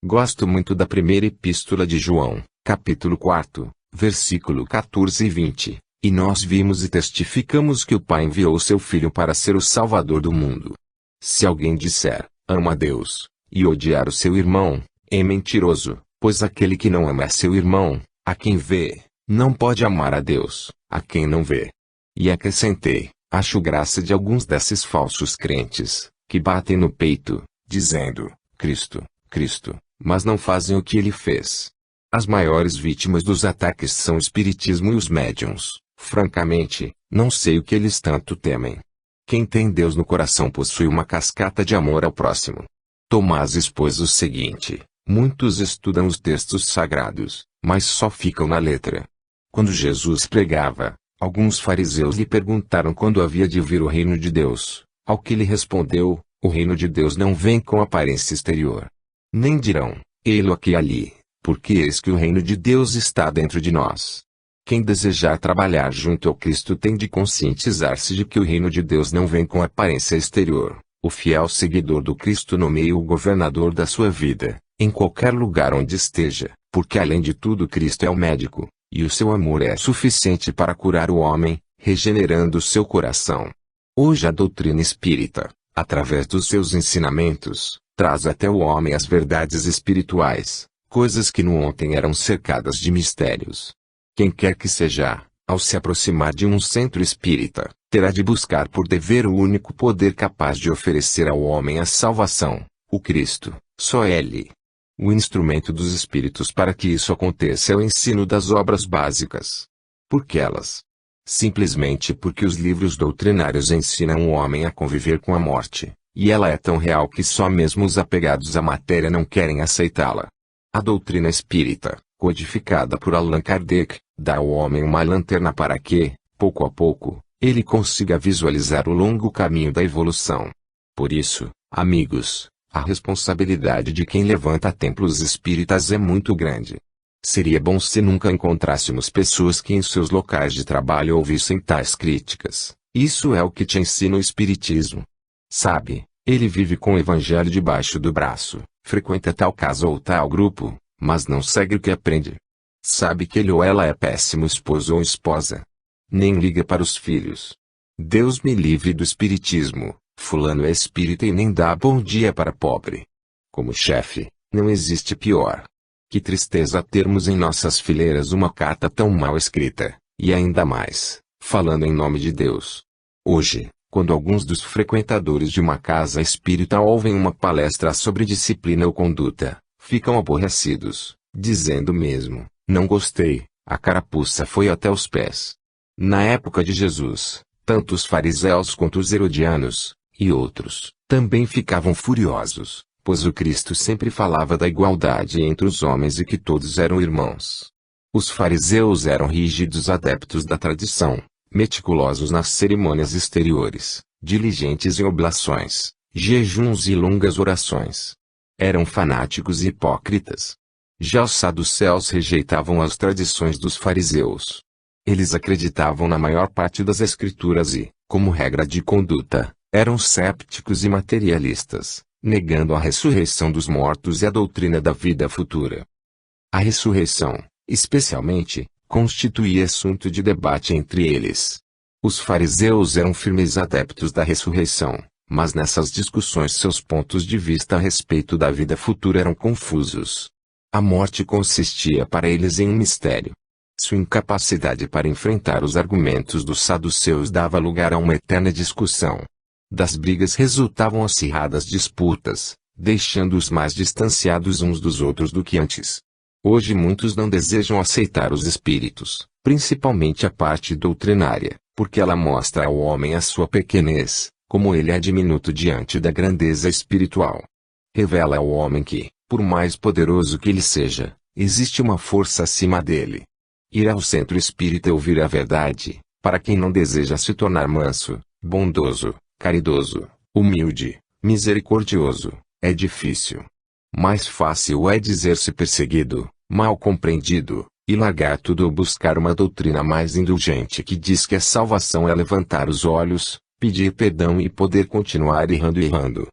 Gosto muito da primeira epístola de João, capítulo 4, versículo 14 e 20, e nós vimos e testificamos que o Pai enviou seu Filho para ser o Salvador do mundo. Se alguém disser, ama a Deus, e odiar o seu irmão, é mentiroso, pois aquele que não ama seu irmão, a quem vê, não pode amar a Deus, a quem não vê. E acrescentei, acho graça de alguns desses falsos crentes, que batem no peito, dizendo, Cristo, Cristo, mas não fazem o que ele fez. As maiores vítimas dos ataques são o espiritismo e os médiuns. Francamente, não sei o que eles tanto temem. Quem tem Deus no coração possui uma cascata de amor ao próximo. Tomás expôs o seguinte, muitos estudam os textos sagrados, mas só ficam na letra. Quando Jesus pregava, alguns fariseus lhe perguntaram quando havia de vir o reino de Deus, ao que ele respondeu, o reino de Deus não vem com aparência exterior. Nem dirão, ei-lo aqui e ali, porque eis que o reino de Deus está dentro de nós. Quem desejar trabalhar junto ao Cristo tem de conscientizar-se de que o reino de Deus não vem com aparência exterior. O fiel seguidor do Cristo nomeia o governador da sua vida, em qualquer lugar onde esteja, porque além de tudo Cristo é o médico, e o seu amor é suficiente para curar o homem, regenerando seu coração. Hoje a doutrina espírita, através dos seus ensinamentos, traz até o homem as verdades espirituais, coisas que no ontem eram cercadas de mistérios. Quem quer que seja, ao se aproximar de um centro espírita, terá de buscar por dever o único poder capaz de oferecer ao homem a salvação, o Cristo, só Ele. O instrumento dos espíritos para que isso aconteça é o ensino das obras básicas. Por que elas? Simplesmente porque os livros doutrinários ensinam o homem a conviver com a morte, e ela é tão real que só mesmo os apegados à matéria não querem aceitá-la. A doutrina espírita, codificada por Allan Kardec, dá ao homem uma lanterna para que, pouco a pouco, ele consiga visualizar o longo caminho da evolução. Por isso, amigos, a responsabilidade de quem levanta templos espíritas é muito grande. Seria bom se nunca encontrássemos pessoas que em seus locais de trabalho ouvissem tais críticas. Isso é o que te ensina o Espiritismo. Sabe, ele vive com o Evangelho debaixo do braço, frequenta tal casa ou tal grupo, mas não segue o que aprende. Sabe que ele ou ela é péssimo esposo ou esposa. Nem liga para os filhos. Deus me livre do espiritismo, fulano é espírita e nem dá bom dia para pobre. Como chefe, não existe pior. Que tristeza termos em nossas fileiras uma carta tão mal escrita, e ainda mais, falando em nome de Deus. Hoje, quando alguns dos frequentadores de uma casa espírita ouvem uma palestra sobre disciplina ou conduta, ficam aborrecidos, dizendo mesmo, não gostei, a carapuça foi até os pés. Na época de Jesus, Tanto os fariseus quanto os herodianos, e outros, também ficavam furiosos, pois o Cristo sempre falava da igualdade entre os homens e que todos eram irmãos. Os fariseus eram rígidos adeptos da tradição, meticulosos nas cerimônias exteriores, diligentes em oblações, jejuns e longas orações. Eram fanáticos e hipócritas. Já os saduceus rejeitavam as tradições dos fariseus. Eles acreditavam na maior parte das escrituras e, como regra de conduta, eram cépticos e materialistas, negando a ressurreição dos mortos e a doutrina da vida futura. A ressurreição, especialmente, constituía assunto de debate entre eles. Os fariseus eram firmes adeptos da ressurreição, mas nessas discussões seus pontos de vista a respeito da vida futura eram confusos. A morte consistia para eles em um mistério. Sua incapacidade para enfrentar os argumentos dos saduceus dava lugar a uma eterna discussão. Das brigas resultavam acirradas disputas, deixando-os mais distanciados uns dos outros do que antes. Hoje muitos não desejam aceitar os espíritos, principalmente a parte doutrinária, porque ela mostra ao homem a sua pequenez, como ele é diminuto diante da grandeza espiritual. Revela ao homem que, por mais poderoso que ele seja, existe uma força acima dele. Ir ao centro espírita e ouvir a verdade, para quem não deseja se tornar manso, bondoso, caridoso, humilde, misericordioso, é difícil. Mais fácil é dizer-se perseguido, mal compreendido, e largar tudo ou buscar uma doutrina mais indulgente que diz que a salvação é levantar os olhos, pedir perdão e poder continuar errando e errando.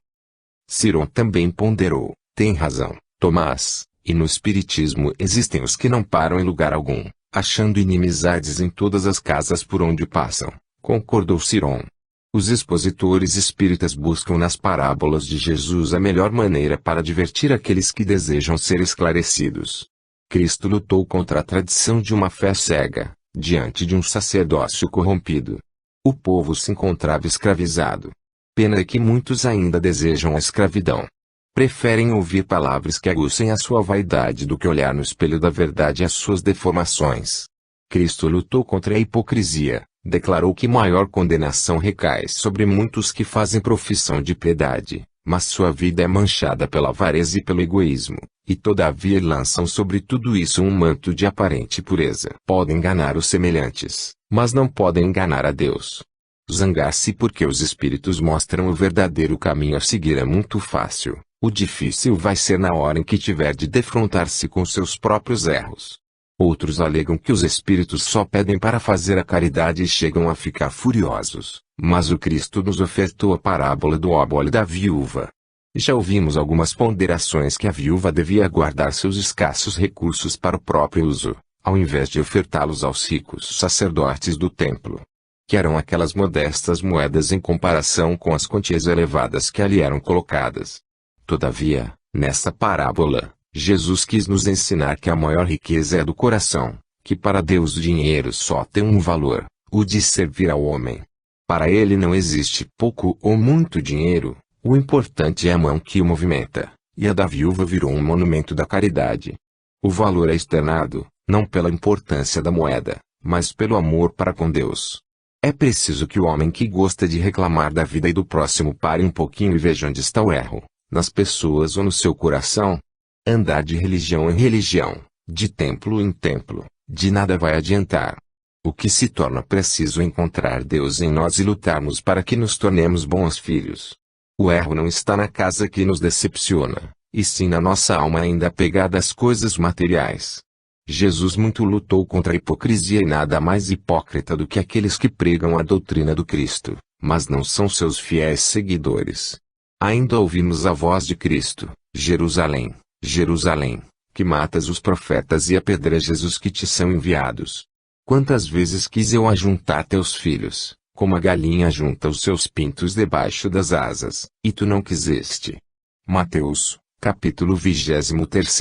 Ciron também ponderou, tem razão, Tomás, e no espiritismo existem os que não param em lugar algum, achando inimizades em todas as casas por onde passam, concordou Ciron. Os expositores espíritas buscam nas parábolas de Jesus a melhor maneira para divertir aqueles que desejam ser esclarecidos. Cristo lutou contra a tradição de uma fé cega, diante de um sacerdócio corrompido. O povo se encontrava escravizado. Pena é que muitos ainda desejam a escravidão. Preferem ouvir palavras que aguçem a sua vaidade do que olhar no espelho da verdade as suas deformações. Cristo lutou contra a hipocrisia, declarou que maior condenação recai sobre muitos que fazem profissão de piedade, mas sua vida é manchada pela avareza e pelo egoísmo, e todavia lançam sobre tudo isso um manto de aparente pureza. Podem enganar os semelhantes, mas não podem enganar a Deus. Zangar-se porque os espíritos mostram o verdadeiro caminho a seguir é muito fácil. O difícil vai ser na hora em que tiver de defrontar-se com seus próprios erros. Outros alegam que os espíritos só pedem para fazer a caridade e chegam a ficar furiosos, mas o Cristo nos ofertou a parábola do obolo e da viúva. Já ouvimos algumas ponderações que a viúva devia guardar seus escassos recursos para o próprio uso, ao invés de ofertá-los aos ricos sacerdotes do templo. Que eram aquelas modestas moedas em comparação com as quantias elevadas que ali eram colocadas. Todavia, nessa parábola, Jesus quis nos ensinar que a maior riqueza é do coração, que para Deus o dinheiro só tem um valor, o de servir ao homem. Para ele não existe pouco ou muito dinheiro, o importante é a mão que o movimenta, e a da viúva virou um monumento da caridade. O valor é externado, não pela importância da moeda, mas pelo amor para com Deus. É preciso que o homem que gosta de reclamar da vida e do próximo pare um pouquinho e veja onde está o erro, nas pessoas ou no seu coração. Andar de religião em religião, de templo em templo, de nada vai adiantar. O que se torna preciso é encontrar Deus em nós e lutarmos para que nos tornemos bons filhos. O erro não está na casa que nos decepciona, e sim na nossa alma ainda apegada às coisas materiais. Jesus muito lutou contra a hipocrisia e nada mais hipócrita do que aqueles que pregam a doutrina do Cristo, mas não são seus fiéis seguidores. Ainda ouvimos a voz de Cristo: Jerusalém, Jerusalém, que matas os profetas e apedrejas os que te são enviados. Quantas vezes quis eu ajuntar teus filhos, como a galinha junta os seus pintos debaixo das asas, e tu não quiseste. Mateus, capítulo 23,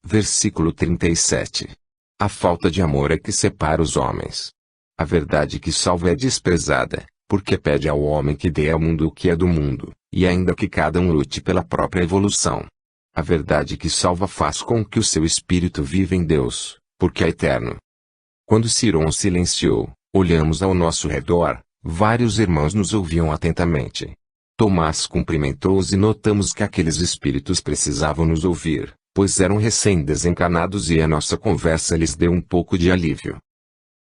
versículo 37. A falta de amor é que separa os homens. A verdade que salva é desprezada, porque pede ao homem que dê ao mundo o que é do mundo, e ainda que cada um lute pela própria evolução. A verdade que salva faz com que o seu espírito viva em Deus, porque é eterno. Quando Ciron silenciou, olhamos ao nosso redor, Vários irmãos nos ouviam atentamente. Tomás cumprimentou-os e notamos que aqueles espíritos precisavam nos ouvir, pois eram recém-desencarnados e a nossa conversa lhes deu um pouco de alívio.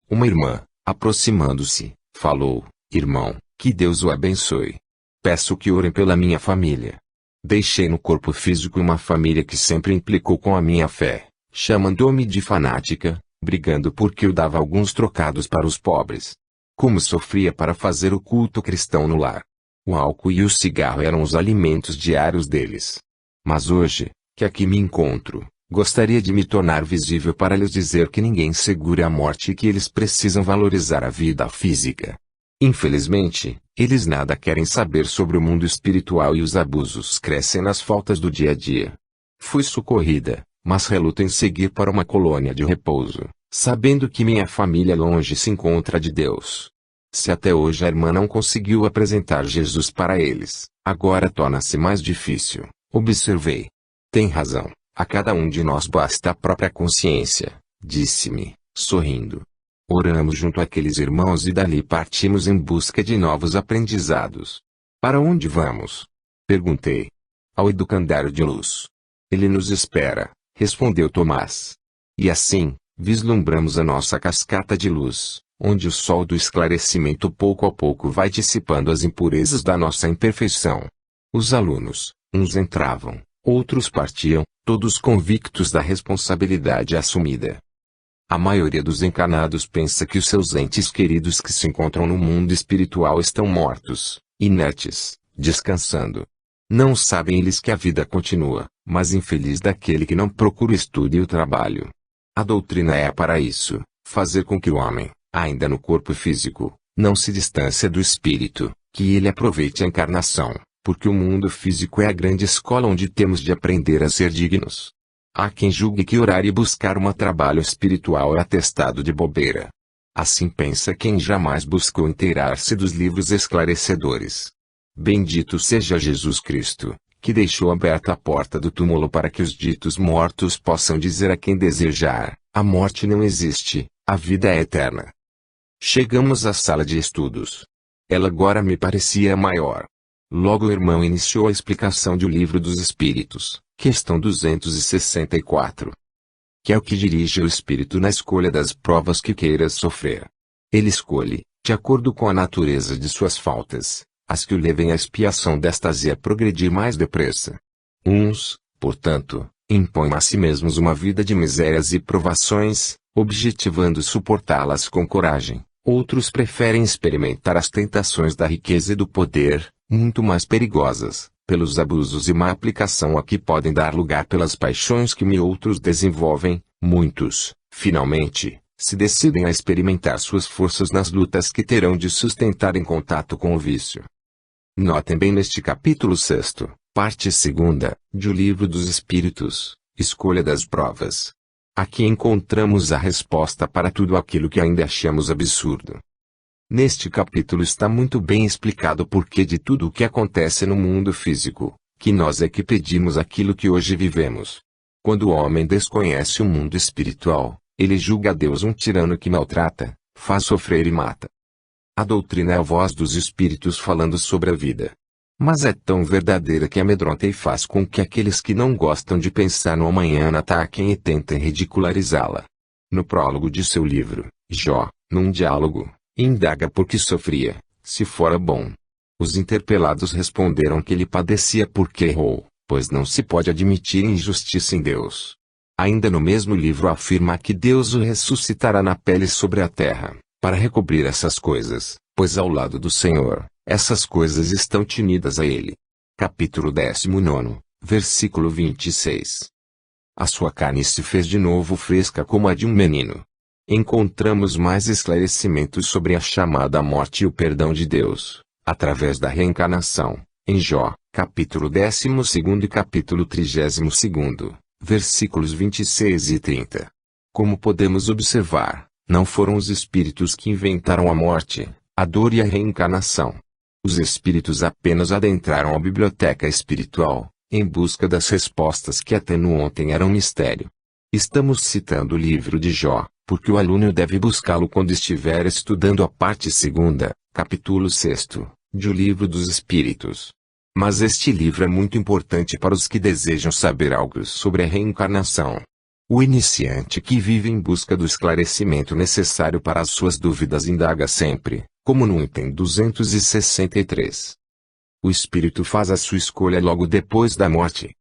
Uma irmã, aproximando-se, falou: "Irmão, que Deus o abençoe. Peço que orem pela minha família. Deixei no corpo físico uma família que sempre implicou com a minha fé, chamando-me de fanática, brigando porque eu dava alguns trocados para os pobres. Como sofria para fazer o culto cristão no lar. O álcool e o cigarro eram os alimentos diários deles. Mas hoje, que aqui me encontro, gostaria de me tornar visível para lhes dizer que ninguém segura a morte e que eles precisam valorizar a vida física. Infelizmente, eles nada querem saber sobre o mundo espiritual e os abusos crescem nas faltas do dia a dia. Fui socorrida, mas reluto em seguir para uma colônia de repouso, sabendo que minha família longe se encontra de Deus. Se até hoje a irmã não conseguiu apresentar Jesus para eles, agora torna-se mais difícil, observei. Tem razão, a cada um de nós basta a própria consciência, disse-me, sorrindo. Oramos junto àqueles irmãos e dali partimos em busca de novos aprendizados. Para onde vamos? Perguntei. Ao educandário de luz. Ele nos espera, respondeu Tomás. E assim, vislumbramos a nossa cascata de luz, onde o sol do esclarecimento pouco a pouco vai dissipando as impurezas da nossa imperfeição. Os alunos, uns entravam, outros partiam, todos convictos da responsabilidade assumida. A maioria dos encarnados pensa que os seus entes queridos que se encontram no mundo espiritual estão mortos, inertes, descansando. Não sabem eles que a vida continua, mas infeliz daquele que não procura o estudo e o trabalho. A doutrina é para isso, fazer com que o homem, ainda no corpo físico, não se distancie do espírito, que ele aproveite a encarnação, porque o mundo físico é a grande escola onde temos de aprender a ser dignos. Há quem julgue que orar e buscar um trabalho espiritual é atestado de bobeira. Assim pensa quem jamais buscou inteirar-se dos livros esclarecedores. Bendito seja Jesus Cristo, que deixou aberta a porta do túmulo para que os ditos mortos possam dizer a quem desejar: a morte não existe, a vida é eterna. Chegamos à sala de estudos. Ela agora me parecia maior. Logo o irmão iniciou a explicação de O Livro dos Espíritos, questão 264. Que é o que dirige o espírito na escolha das provas que queira sofrer. Ele escolhe, de acordo com a natureza de suas faltas, as que o levem à expiação destas e a progredir mais depressa. Uns, portanto, impõem a si mesmos uma vida de misérias e provações, objetivando suportá-las com coragem. Outros preferem experimentar as tentações da riqueza e do poder, muito mais perigosas, pelos abusos e má aplicação a que podem dar lugar pelas paixões que outros desenvolvem. Muitos, finalmente, se decidem a experimentar suas forças nas lutas que terão de sustentar em contato com o vício. Notem bem neste capítulo 6º, parte 2ª, de O Livro dos Espíritos, Escolha das Provas. Aqui encontramos a resposta para tudo aquilo que ainda achamos absurdo. Neste capítulo está muito bem explicado o porquê de tudo o que acontece no mundo físico, que nós é que pedimos aquilo que hoje vivemos. Quando o homem desconhece o mundo espiritual, ele julga a Deus um tirano que maltrata, faz sofrer e mata. A doutrina é a voz dos espíritos falando sobre a vida. Mas é tão verdadeira que amedronta e faz com que aqueles que não gostam de pensar no amanhã ataquem e tentem ridicularizá-la. No prólogo de seu livro, Jó, num diálogo, indaga por que sofria, se fora bom. Os interpelados responderam que ele padecia porque errou, pois não se pode admitir injustiça em Deus. Ainda no mesmo livro afirma que Deus o ressuscitará na pele sobre a terra, para recobrir essas coisas, pois ao lado do Senhor, essas coisas estão tinidas a ele. Capítulo 19, versículo 26. A sua carne se fez de novo fresca como a de um menino. Encontramos mais esclarecimentos sobre a chamada morte e o perdão de Deus, através da reencarnação, em Jó, capítulo 12 e capítulo 32, versículos 26 e 30. Como podemos observar, não foram os espíritos que inventaram a morte, a dor e a reencarnação. Os espíritos apenas adentraram a biblioteca espiritual, em busca das respostas que até no ontem eram mistério. Estamos citando o livro de Jó, porque o aluno deve buscá-lo quando estiver estudando a parte 2ª, capítulo 6, de O Livro dos Espíritos. Mas este livro é muito importante para os que desejam saber algo sobre a reencarnação. O iniciante que vive em busca do esclarecimento necessário para as suas dúvidas indaga sempre, como no item 263. O espírito faz a sua escolha logo depois da morte.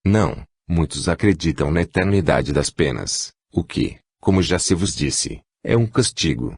Não, muitos acreditam na eternidade das penas, o que, como já se vos disse, é um castigo.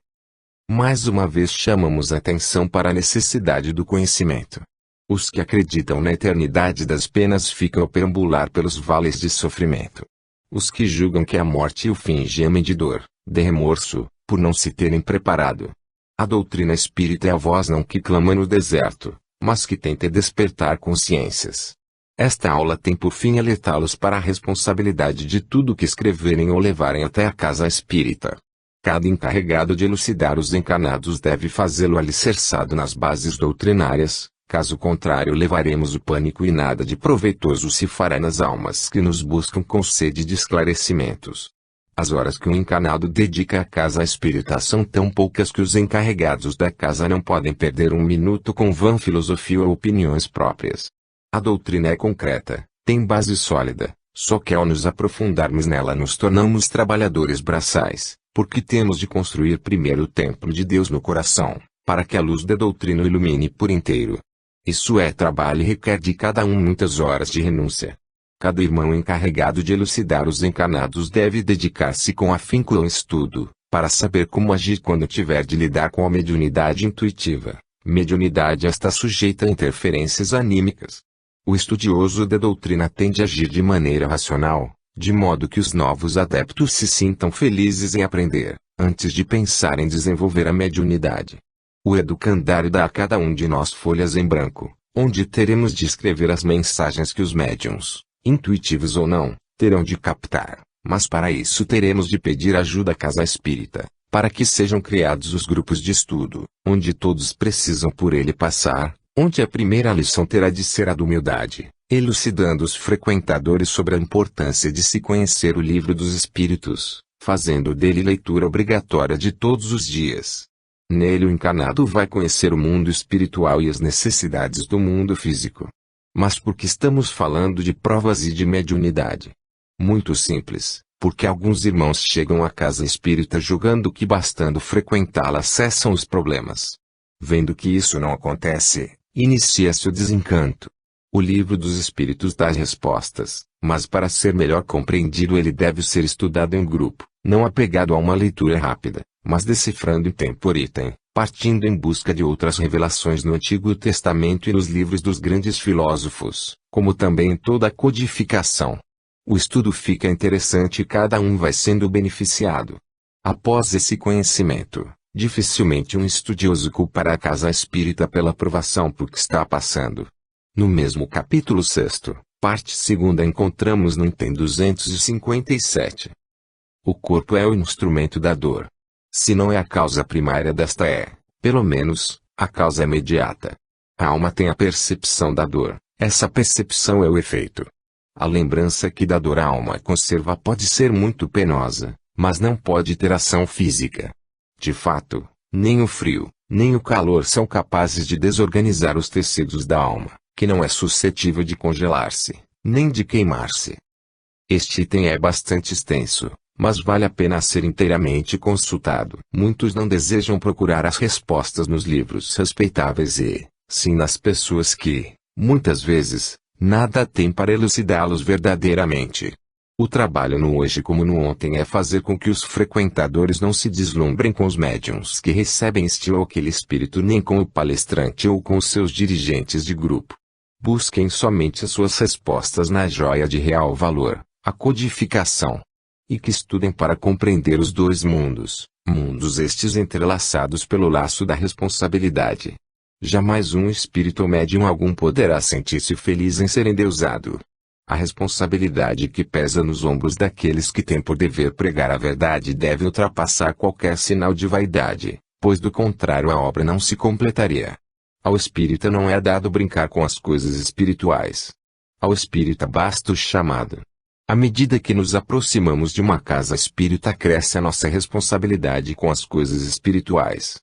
Mais uma vez chamamos a atenção para a necessidade do conhecimento. Os que acreditam na eternidade das penas ficam a perambular pelos vales de sofrimento. Os que julgam que a morte e o fim gemem de dor, de remorso, por não se terem preparado. A doutrina espírita é a voz não que clama no deserto, mas que tenta despertar consciências. Esta aula tem por fim alertá-los para a responsabilidade de tudo que escreverem ou levarem até a casa espírita. Cada encarregado de elucidar os encarnados deve fazê-lo alicerçado nas bases doutrinárias, caso contrário levaremos o pânico e nada de proveitoso se fará nas almas que nos buscam com sede de esclarecimentos. As horas que um encarnado dedica à casa espírita são tão poucas que os encarregados da casa não podem perder um minuto com vã filosofia ou opiniões próprias. A doutrina é concreta, tem base sólida, só que ao nos aprofundarmos nela nos tornamos trabalhadores braçais, porque temos de construir primeiro o templo de Deus no coração, para que a luz da doutrina o ilumine por inteiro. Isso é trabalho e requer de cada um muitas horas de renúncia. Cada irmão encarregado de elucidar os encarnados deve dedicar-se com afinco ao estudo, para saber como agir quando tiver de lidar com a mediunidade intuitiva. Mediunidade esta sujeita a interferências anímicas. O estudioso da doutrina tende a agir de maneira racional, de modo que os novos adeptos se sintam felizes em aprender, antes de pensar em desenvolver a mediunidade. O educandário dá a cada um de nós folhas em branco, onde teremos de escrever as mensagens que os médiuns, intuitivos ou não, terão de captar, mas para isso teremos de pedir ajuda à casa espírita, para que sejam criados os grupos de estudo, onde todos precisam por ele passar, onde a primeira lição terá de ser a da humildade, elucidando os frequentadores sobre a importância de se conhecer o livro dos Espíritos, fazendo dele leitura obrigatória de todos os dias. Nele o encarnado vai conhecer o mundo espiritual e as necessidades do mundo físico. Mas por que estamos falando de provas e de mediunidade? Muito simples, porque alguns irmãos chegam à casa espírita julgando que bastando frequentá-la cessam os problemas. Vendo que isso não acontece, inicia-se o desencanto. O livro dos Espíritos dá as respostas, mas para ser melhor compreendido ele deve ser estudado em grupo, não apegado a uma leitura rápida, mas decifrando item por item, partindo em busca de outras revelações no Antigo Testamento e nos livros dos grandes filósofos, como também em toda a codificação. O estudo fica interessante e cada um vai sendo beneficiado. Após esse conhecimento, dificilmente um estudioso culpará a casa espírita pela provação por que está passando. No mesmo capítulo 6, parte 2 encontramos no item 257. O corpo é o instrumento da dor. Se não é a causa primária desta pelo menos, a causa imediata. A alma tem a percepção da dor, essa percepção é o efeito. A lembrança que da dor a alma conserva pode ser muito penosa, mas não pode ter ação física. De fato, nem o frio, nem o calor são capazes de desorganizar os tecidos da alma, que não é suscetível de congelar-se, nem de queimar-se. Este item é bastante extenso, mas vale a pena ser inteiramente consultado. Muitos não desejam procurar as respostas nos livros respeitáveis e, sim nas pessoas que, muitas vezes, nada têm para elucidá-los verdadeiramente. O trabalho no hoje como no ontem é fazer com que os frequentadores não se deslumbrem com os médiuns que recebem este ou aquele espírito nem com o palestrante ou com os seus dirigentes de grupo. Busquem somente as suas respostas na joia de real valor, a codificação. E que estudem para compreender os dois mundos, mundos estes entrelaçados pelo laço da responsabilidade. Jamais um espírito ou médium algum poderá sentir-se feliz em ser endeusado. A responsabilidade que pesa nos ombros daqueles que têm por dever pregar a verdade deve ultrapassar qualquer sinal de vaidade, pois do contrário a obra não se completaria. Ao espírita não é dado brincar com as coisas espirituais. Ao espírita basta o chamado. À medida que nos aproximamos de uma casa espírita cresce a nossa responsabilidade com as coisas espirituais.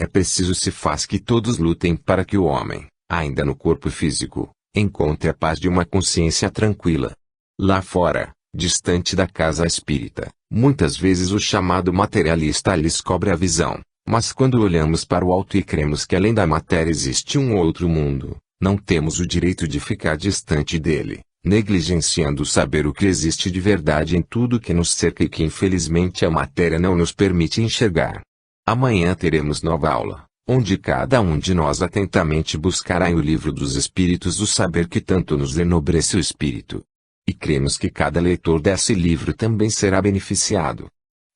É preciso se faz que todos lutem para que o homem, ainda no corpo físico, encontre a paz de uma consciência tranquila. Lá fora, distante da casa espírita, muitas vezes o chamado materialista lhes cobre a visão, mas quando olhamos para o alto e cremos que além da matéria existe um outro mundo, não temos o direito de ficar distante dele, negligenciando saber o que existe de verdade em tudo que nos cerca e que infelizmente a matéria não nos permite enxergar. Amanhã teremos nova aula, onde cada um de nós atentamente buscará em o livro dos Espíritos o saber que tanto nos enobrece o espírito. E cremos que cada leitor desse livro também será beneficiado.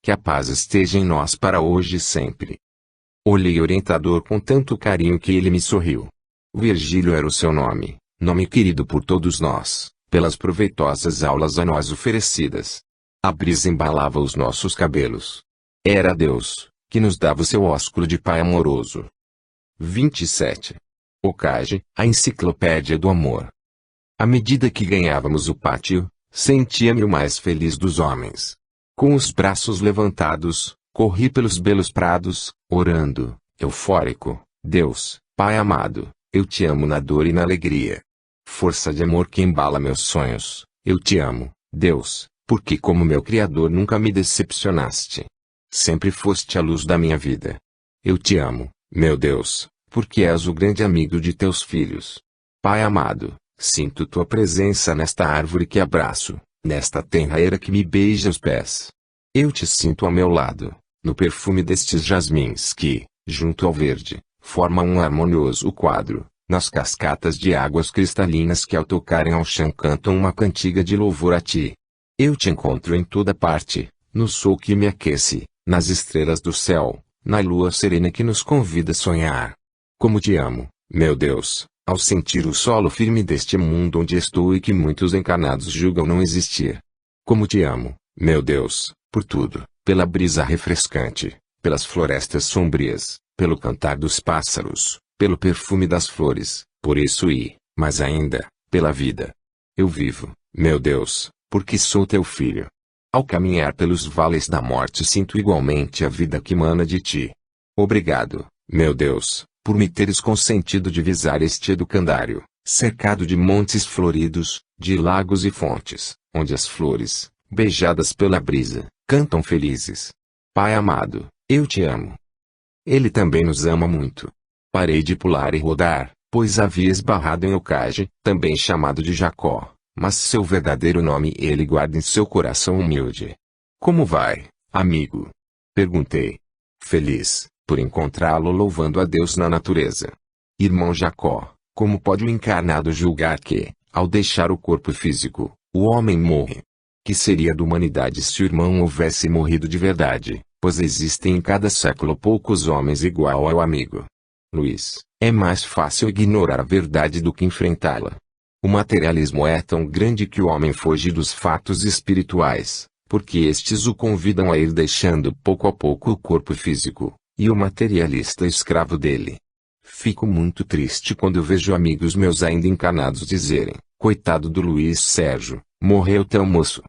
Que a paz esteja em nós para hoje e sempre. Olhei o orientador com tanto carinho que ele me sorriu. Virgílio era o seu nome, nome querido por todos nós, pelas proveitosas aulas a nós oferecidas. A brisa embalava os nossos cabelos. Era Deus, que nos dava o seu ósculo de pai amoroso. 27. Ocage, a enciclopédia do amor. À medida que ganhávamos o pátio, sentia-me o mais feliz dos homens. Com os braços levantados, corri pelos belos prados, orando, eufórico: Deus, Pai amado, eu te amo na dor e na alegria. Força de amor que embala meus sonhos, eu te amo, Deus, porque como meu Criador nunca me decepcionaste. Sempre foste a luz da minha vida. Eu te amo, meu Deus, porque és o grande amigo de teus filhos. Pai amado, sinto tua presença nesta árvore que abraço, nesta tenraeira que me beija os pés. Eu te sinto ao meu lado, no perfume destes jasmins que, junto ao verde, formam um harmonioso quadro, nas cascatas de águas cristalinas que ao tocarem ao chão cantam uma cantiga de louvor a ti. Eu te encontro em toda parte, no sol que me aquece, nas estrelas do céu, na lua serena que nos convida a sonhar. Como te amo, meu Deus, ao sentir o solo firme deste mundo onde estou e que muitos encarnados julgam não existir. Como te amo, meu Deus, por tudo, pela brisa refrescante, pelas florestas sombrias, pelo cantar dos pássaros, pelo perfume das flores, por isso e, mais ainda, pela vida. Eu vivo, meu Deus, porque sou teu filho. Ao caminhar pelos vales da morte sinto igualmente a vida que emana de ti. Obrigado, meu Deus, por me teres consentido divisar este educandário, cercado de montes floridos, de lagos e fontes, onde as flores, beijadas pela brisa, cantam felizes. Pai amado, eu te amo. Ele também nos ama muito. Parei de pular e rodar, pois havia esbarrado em Ocage, também chamado de Jacó, mas seu verdadeiro nome ele guarda em seu coração humilde. Como vai, amigo? Perguntei. Feliz, por encontrá-lo louvando a Deus na natureza. Irmão Jacó, como pode o encarnado julgar que, ao deixar o corpo físico, o homem morre? Que seria da humanidade se o irmão houvesse morrido de verdade, pois existem em cada século poucos homens igual ao amigo. Luiz, é mais fácil ignorar a verdade do que enfrentá-la. O materialismo é tão grande que o homem foge dos fatos espirituais, porque estes o convidam a ir deixando pouco a pouco o corpo físico, e o materialista é escravo dele. Fico muito triste quando vejo amigos meus ainda encarnados dizerem: coitado do Luiz Sérgio, morreu tão moço.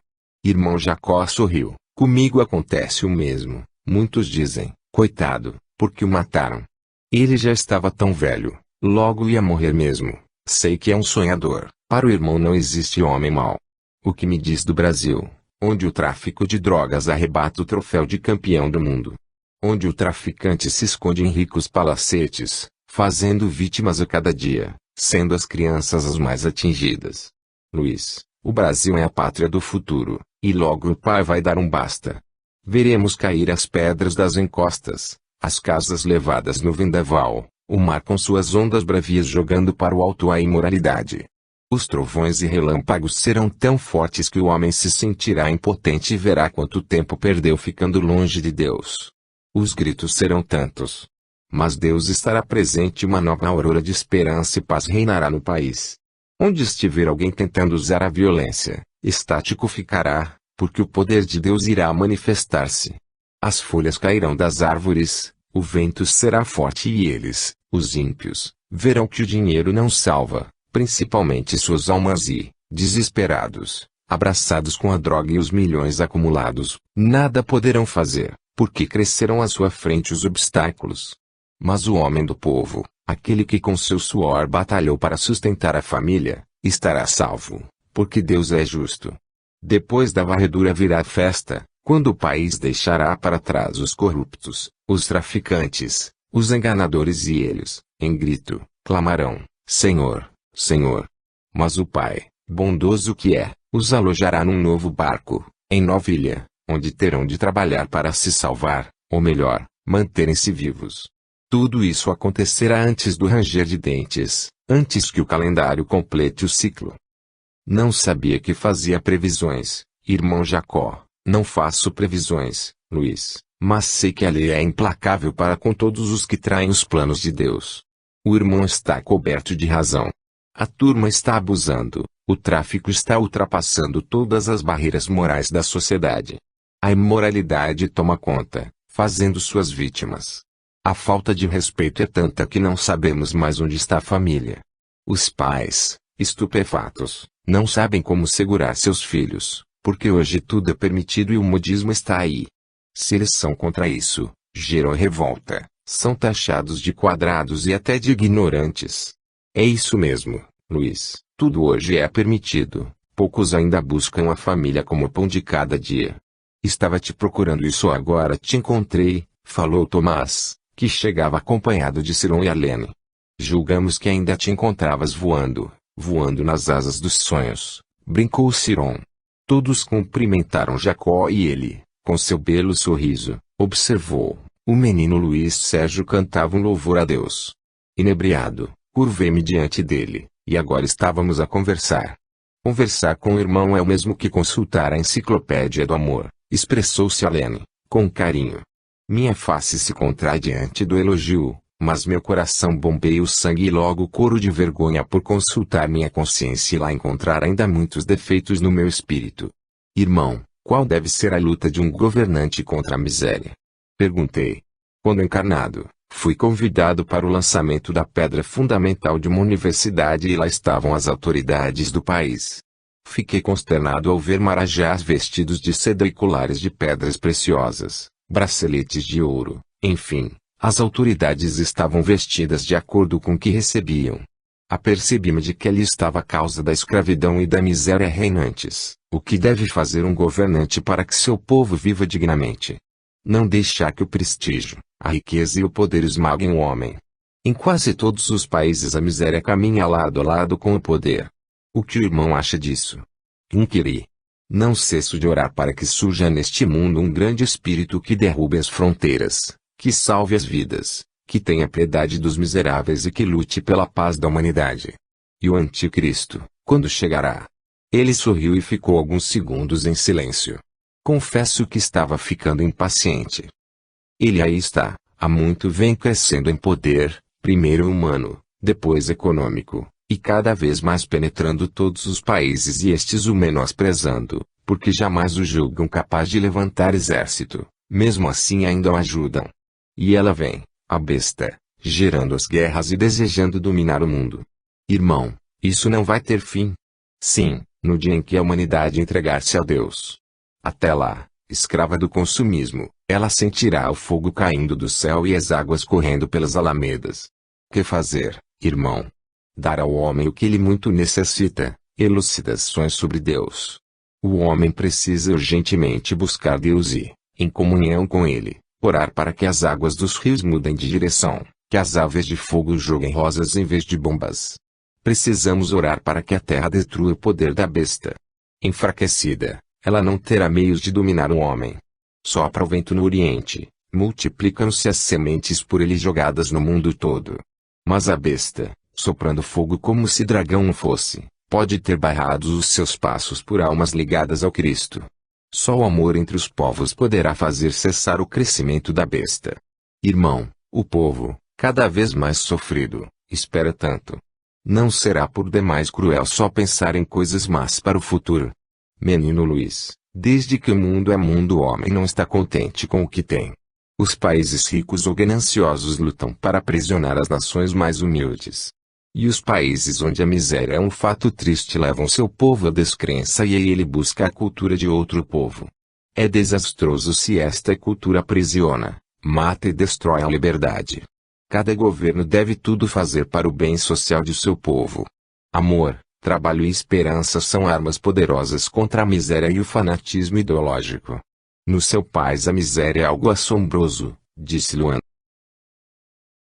Irmão Jacó sorriu: comigo acontece o mesmo. Muitos dizem: coitado, porque o mataram. Ele já estava tão velho, logo ia morrer mesmo. Sei que é um sonhador. Para o irmão não existe homem mau. O que me diz do Brasil, onde o tráfico de drogas arrebata o troféu de campeão do mundo? Onde o traficante se esconde em ricos palacetes, fazendo vítimas a cada dia, sendo as crianças as mais atingidas. Luiz, o Brasil é a pátria do futuro, e logo o pai vai dar um basta. Veremos cair as pedras das encostas, as casas levadas no vendaval, o mar com suas ondas bravias jogando para o alto a imoralidade. Os trovões e relâmpagos serão tão fortes que o homem se sentirá impotente e verá quanto tempo perdeu ficando longe de Deus. Os gritos serão tantos. Mas Deus estará presente e uma nova aurora de esperança e paz reinará no país. Onde estiver alguém tentando usar a violência, estático ficará, porque o poder de Deus irá manifestar-se. As folhas cairão das árvores, o vento será forte e eles, os ímpios, verão que o dinheiro não salva, principalmente suas almas e, desesperados, abraçados com a droga e os milhões acumulados, nada poderão fazer, porque crescerão à sua frente os obstáculos. Mas o homem do povo, aquele que com seu suor batalhou para sustentar a família, estará salvo, porque Deus é justo. Depois da varredura virá a festa, quando o país deixará para trás os corruptos, os traficantes, os enganadores e eles, em grito, clamarão: Senhor, Senhor. Mas o Pai, bondoso que é, os alojará num novo barco, em nova ilha, onde terão de trabalhar para se salvar, ou melhor, manterem-se vivos. Tudo isso acontecerá antes do ranger de dentes, antes que o calendário complete o ciclo. Não sabia que fazia previsões, irmão Jacó. Não faço previsões, Luiz, mas sei que a lei é implacável para com todos os que traem os planos de Deus. O irmão está coberto de razão. A turma está abusando, o tráfico está ultrapassando todas as barreiras morais da sociedade. A imoralidade toma conta, fazendo suas vítimas. A falta de respeito é tanta que não sabemos mais onde está a família. Os pais, estupefatos, não sabem como segurar seus filhos, porque hoje tudo é permitido e o modismo está aí. Se eles são contra isso, geram revolta, são taxados de quadrados e até de ignorantes. É isso mesmo, Luiz, tudo hoje é permitido, poucos ainda buscam a família como pão de cada dia. Estava te procurando e só agora te encontrei, falou Tomás, que chegava acompanhado de Ciron e Alene. Julgamos que ainda te encontravas voando nas asas dos sonhos, brincou Ciron. Todos cumprimentaram Jacó e ele, com seu belo sorriso, observou. O menino Luiz Sérgio cantava um louvor a Deus. Inebriado, curvei-me diante dele, e agora estávamos a conversar. Conversar com o irmão é o mesmo que consultar a enciclopédia do amor, expressou-se Alene, com carinho. Minha face se contrai diante do elogio, mas meu coração bombeia o sangue e logo coro de vergonha por consultar minha consciência e lá encontrar ainda muitos defeitos no meu espírito. Irmão, qual deve ser a luta de um governante contra a miséria? Perguntei. Quando encarnado, fui convidado para o lançamento da pedra fundamental de uma universidade e lá estavam as autoridades do país. Fiquei consternado ao ver marajás vestidos de seda e colares de pedras preciosas, braceletes de ouro, enfim, as autoridades estavam vestidas de acordo com o que recebiam. Apercebi-me de que ali estava a causa da escravidão e da miséria reinantes. O que deve fazer um governante para que seu povo viva dignamente? Não deixar que o prestígio, a riqueza e o poder esmaguem o homem. Em quase todos os países a miséria caminha lado a lado com o poder. O que o irmão acha disso? Inquiri. Não cesso de orar para que surja neste mundo um grande espírito que derrube as fronteiras, que salve as vidas, que tenha piedade dos miseráveis e que lute pela paz da humanidade. E o anticristo, quando chegará? Ele sorriu e ficou alguns segundos em silêncio. Confesso que estava ficando impaciente. Ele aí está, há muito vem crescendo em poder, primeiro humano, depois econômico, e cada vez mais penetrando todos os países e estes o menosprezando, porque jamais o julgam capaz de levantar exército, mesmo assim ainda o ajudam. E ela vem, a besta, gerando as guerras e desejando dominar o mundo. Irmão, isso não vai ter fim? Sim, no dia em que a humanidade entregar-se a Deus. Até lá, escrava do consumismo, ela sentirá o fogo caindo do céu e as águas correndo pelas alamedas. Que fazer, irmão? Dar ao homem o que ele muito necessita, elucidações sobre Deus. O homem precisa urgentemente buscar Deus e, em comunhão com Ele, orar para que as águas dos rios mudem de direção, que as aves de fogo joguem rosas em vez de bombas. Precisamos orar para que a terra destrua o poder da besta. Enfraquecida, ela não terá meios de dominar o homem. Sopra o vento no Oriente, multiplicam-se as sementes por ele jogadas no mundo todo. Mas a besta, soprando fogo como se dragão fosse, pode ter barrados os seus passos por almas ligadas ao Cristo. Só o amor entre os povos poderá fazer cessar o crescimento da besta. Irmão, o povo, cada vez mais sofrido, espera tanto. Não será por demais cruel só pensar em coisas más para o futuro. Menino Luiz, desde que o mundo é mundo o homem não está contente com o que tem. Os países ricos ou gananciosos lutam para aprisionar as nações mais humildes. E os países onde a miséria é um fato triste levam seu povo à descrença e aí ele busca a cultura de outro povo. É desastroso se esta cultura aprisiona, mata e destrói a liberdade. Cada governo deve tudo fazer para o bem social de seu povo. Amor, trabalho e esperança são armas poderosas contra a miséria e o fanatismo ideológico. No seu país a miséria é algo assombroso, disse Luan.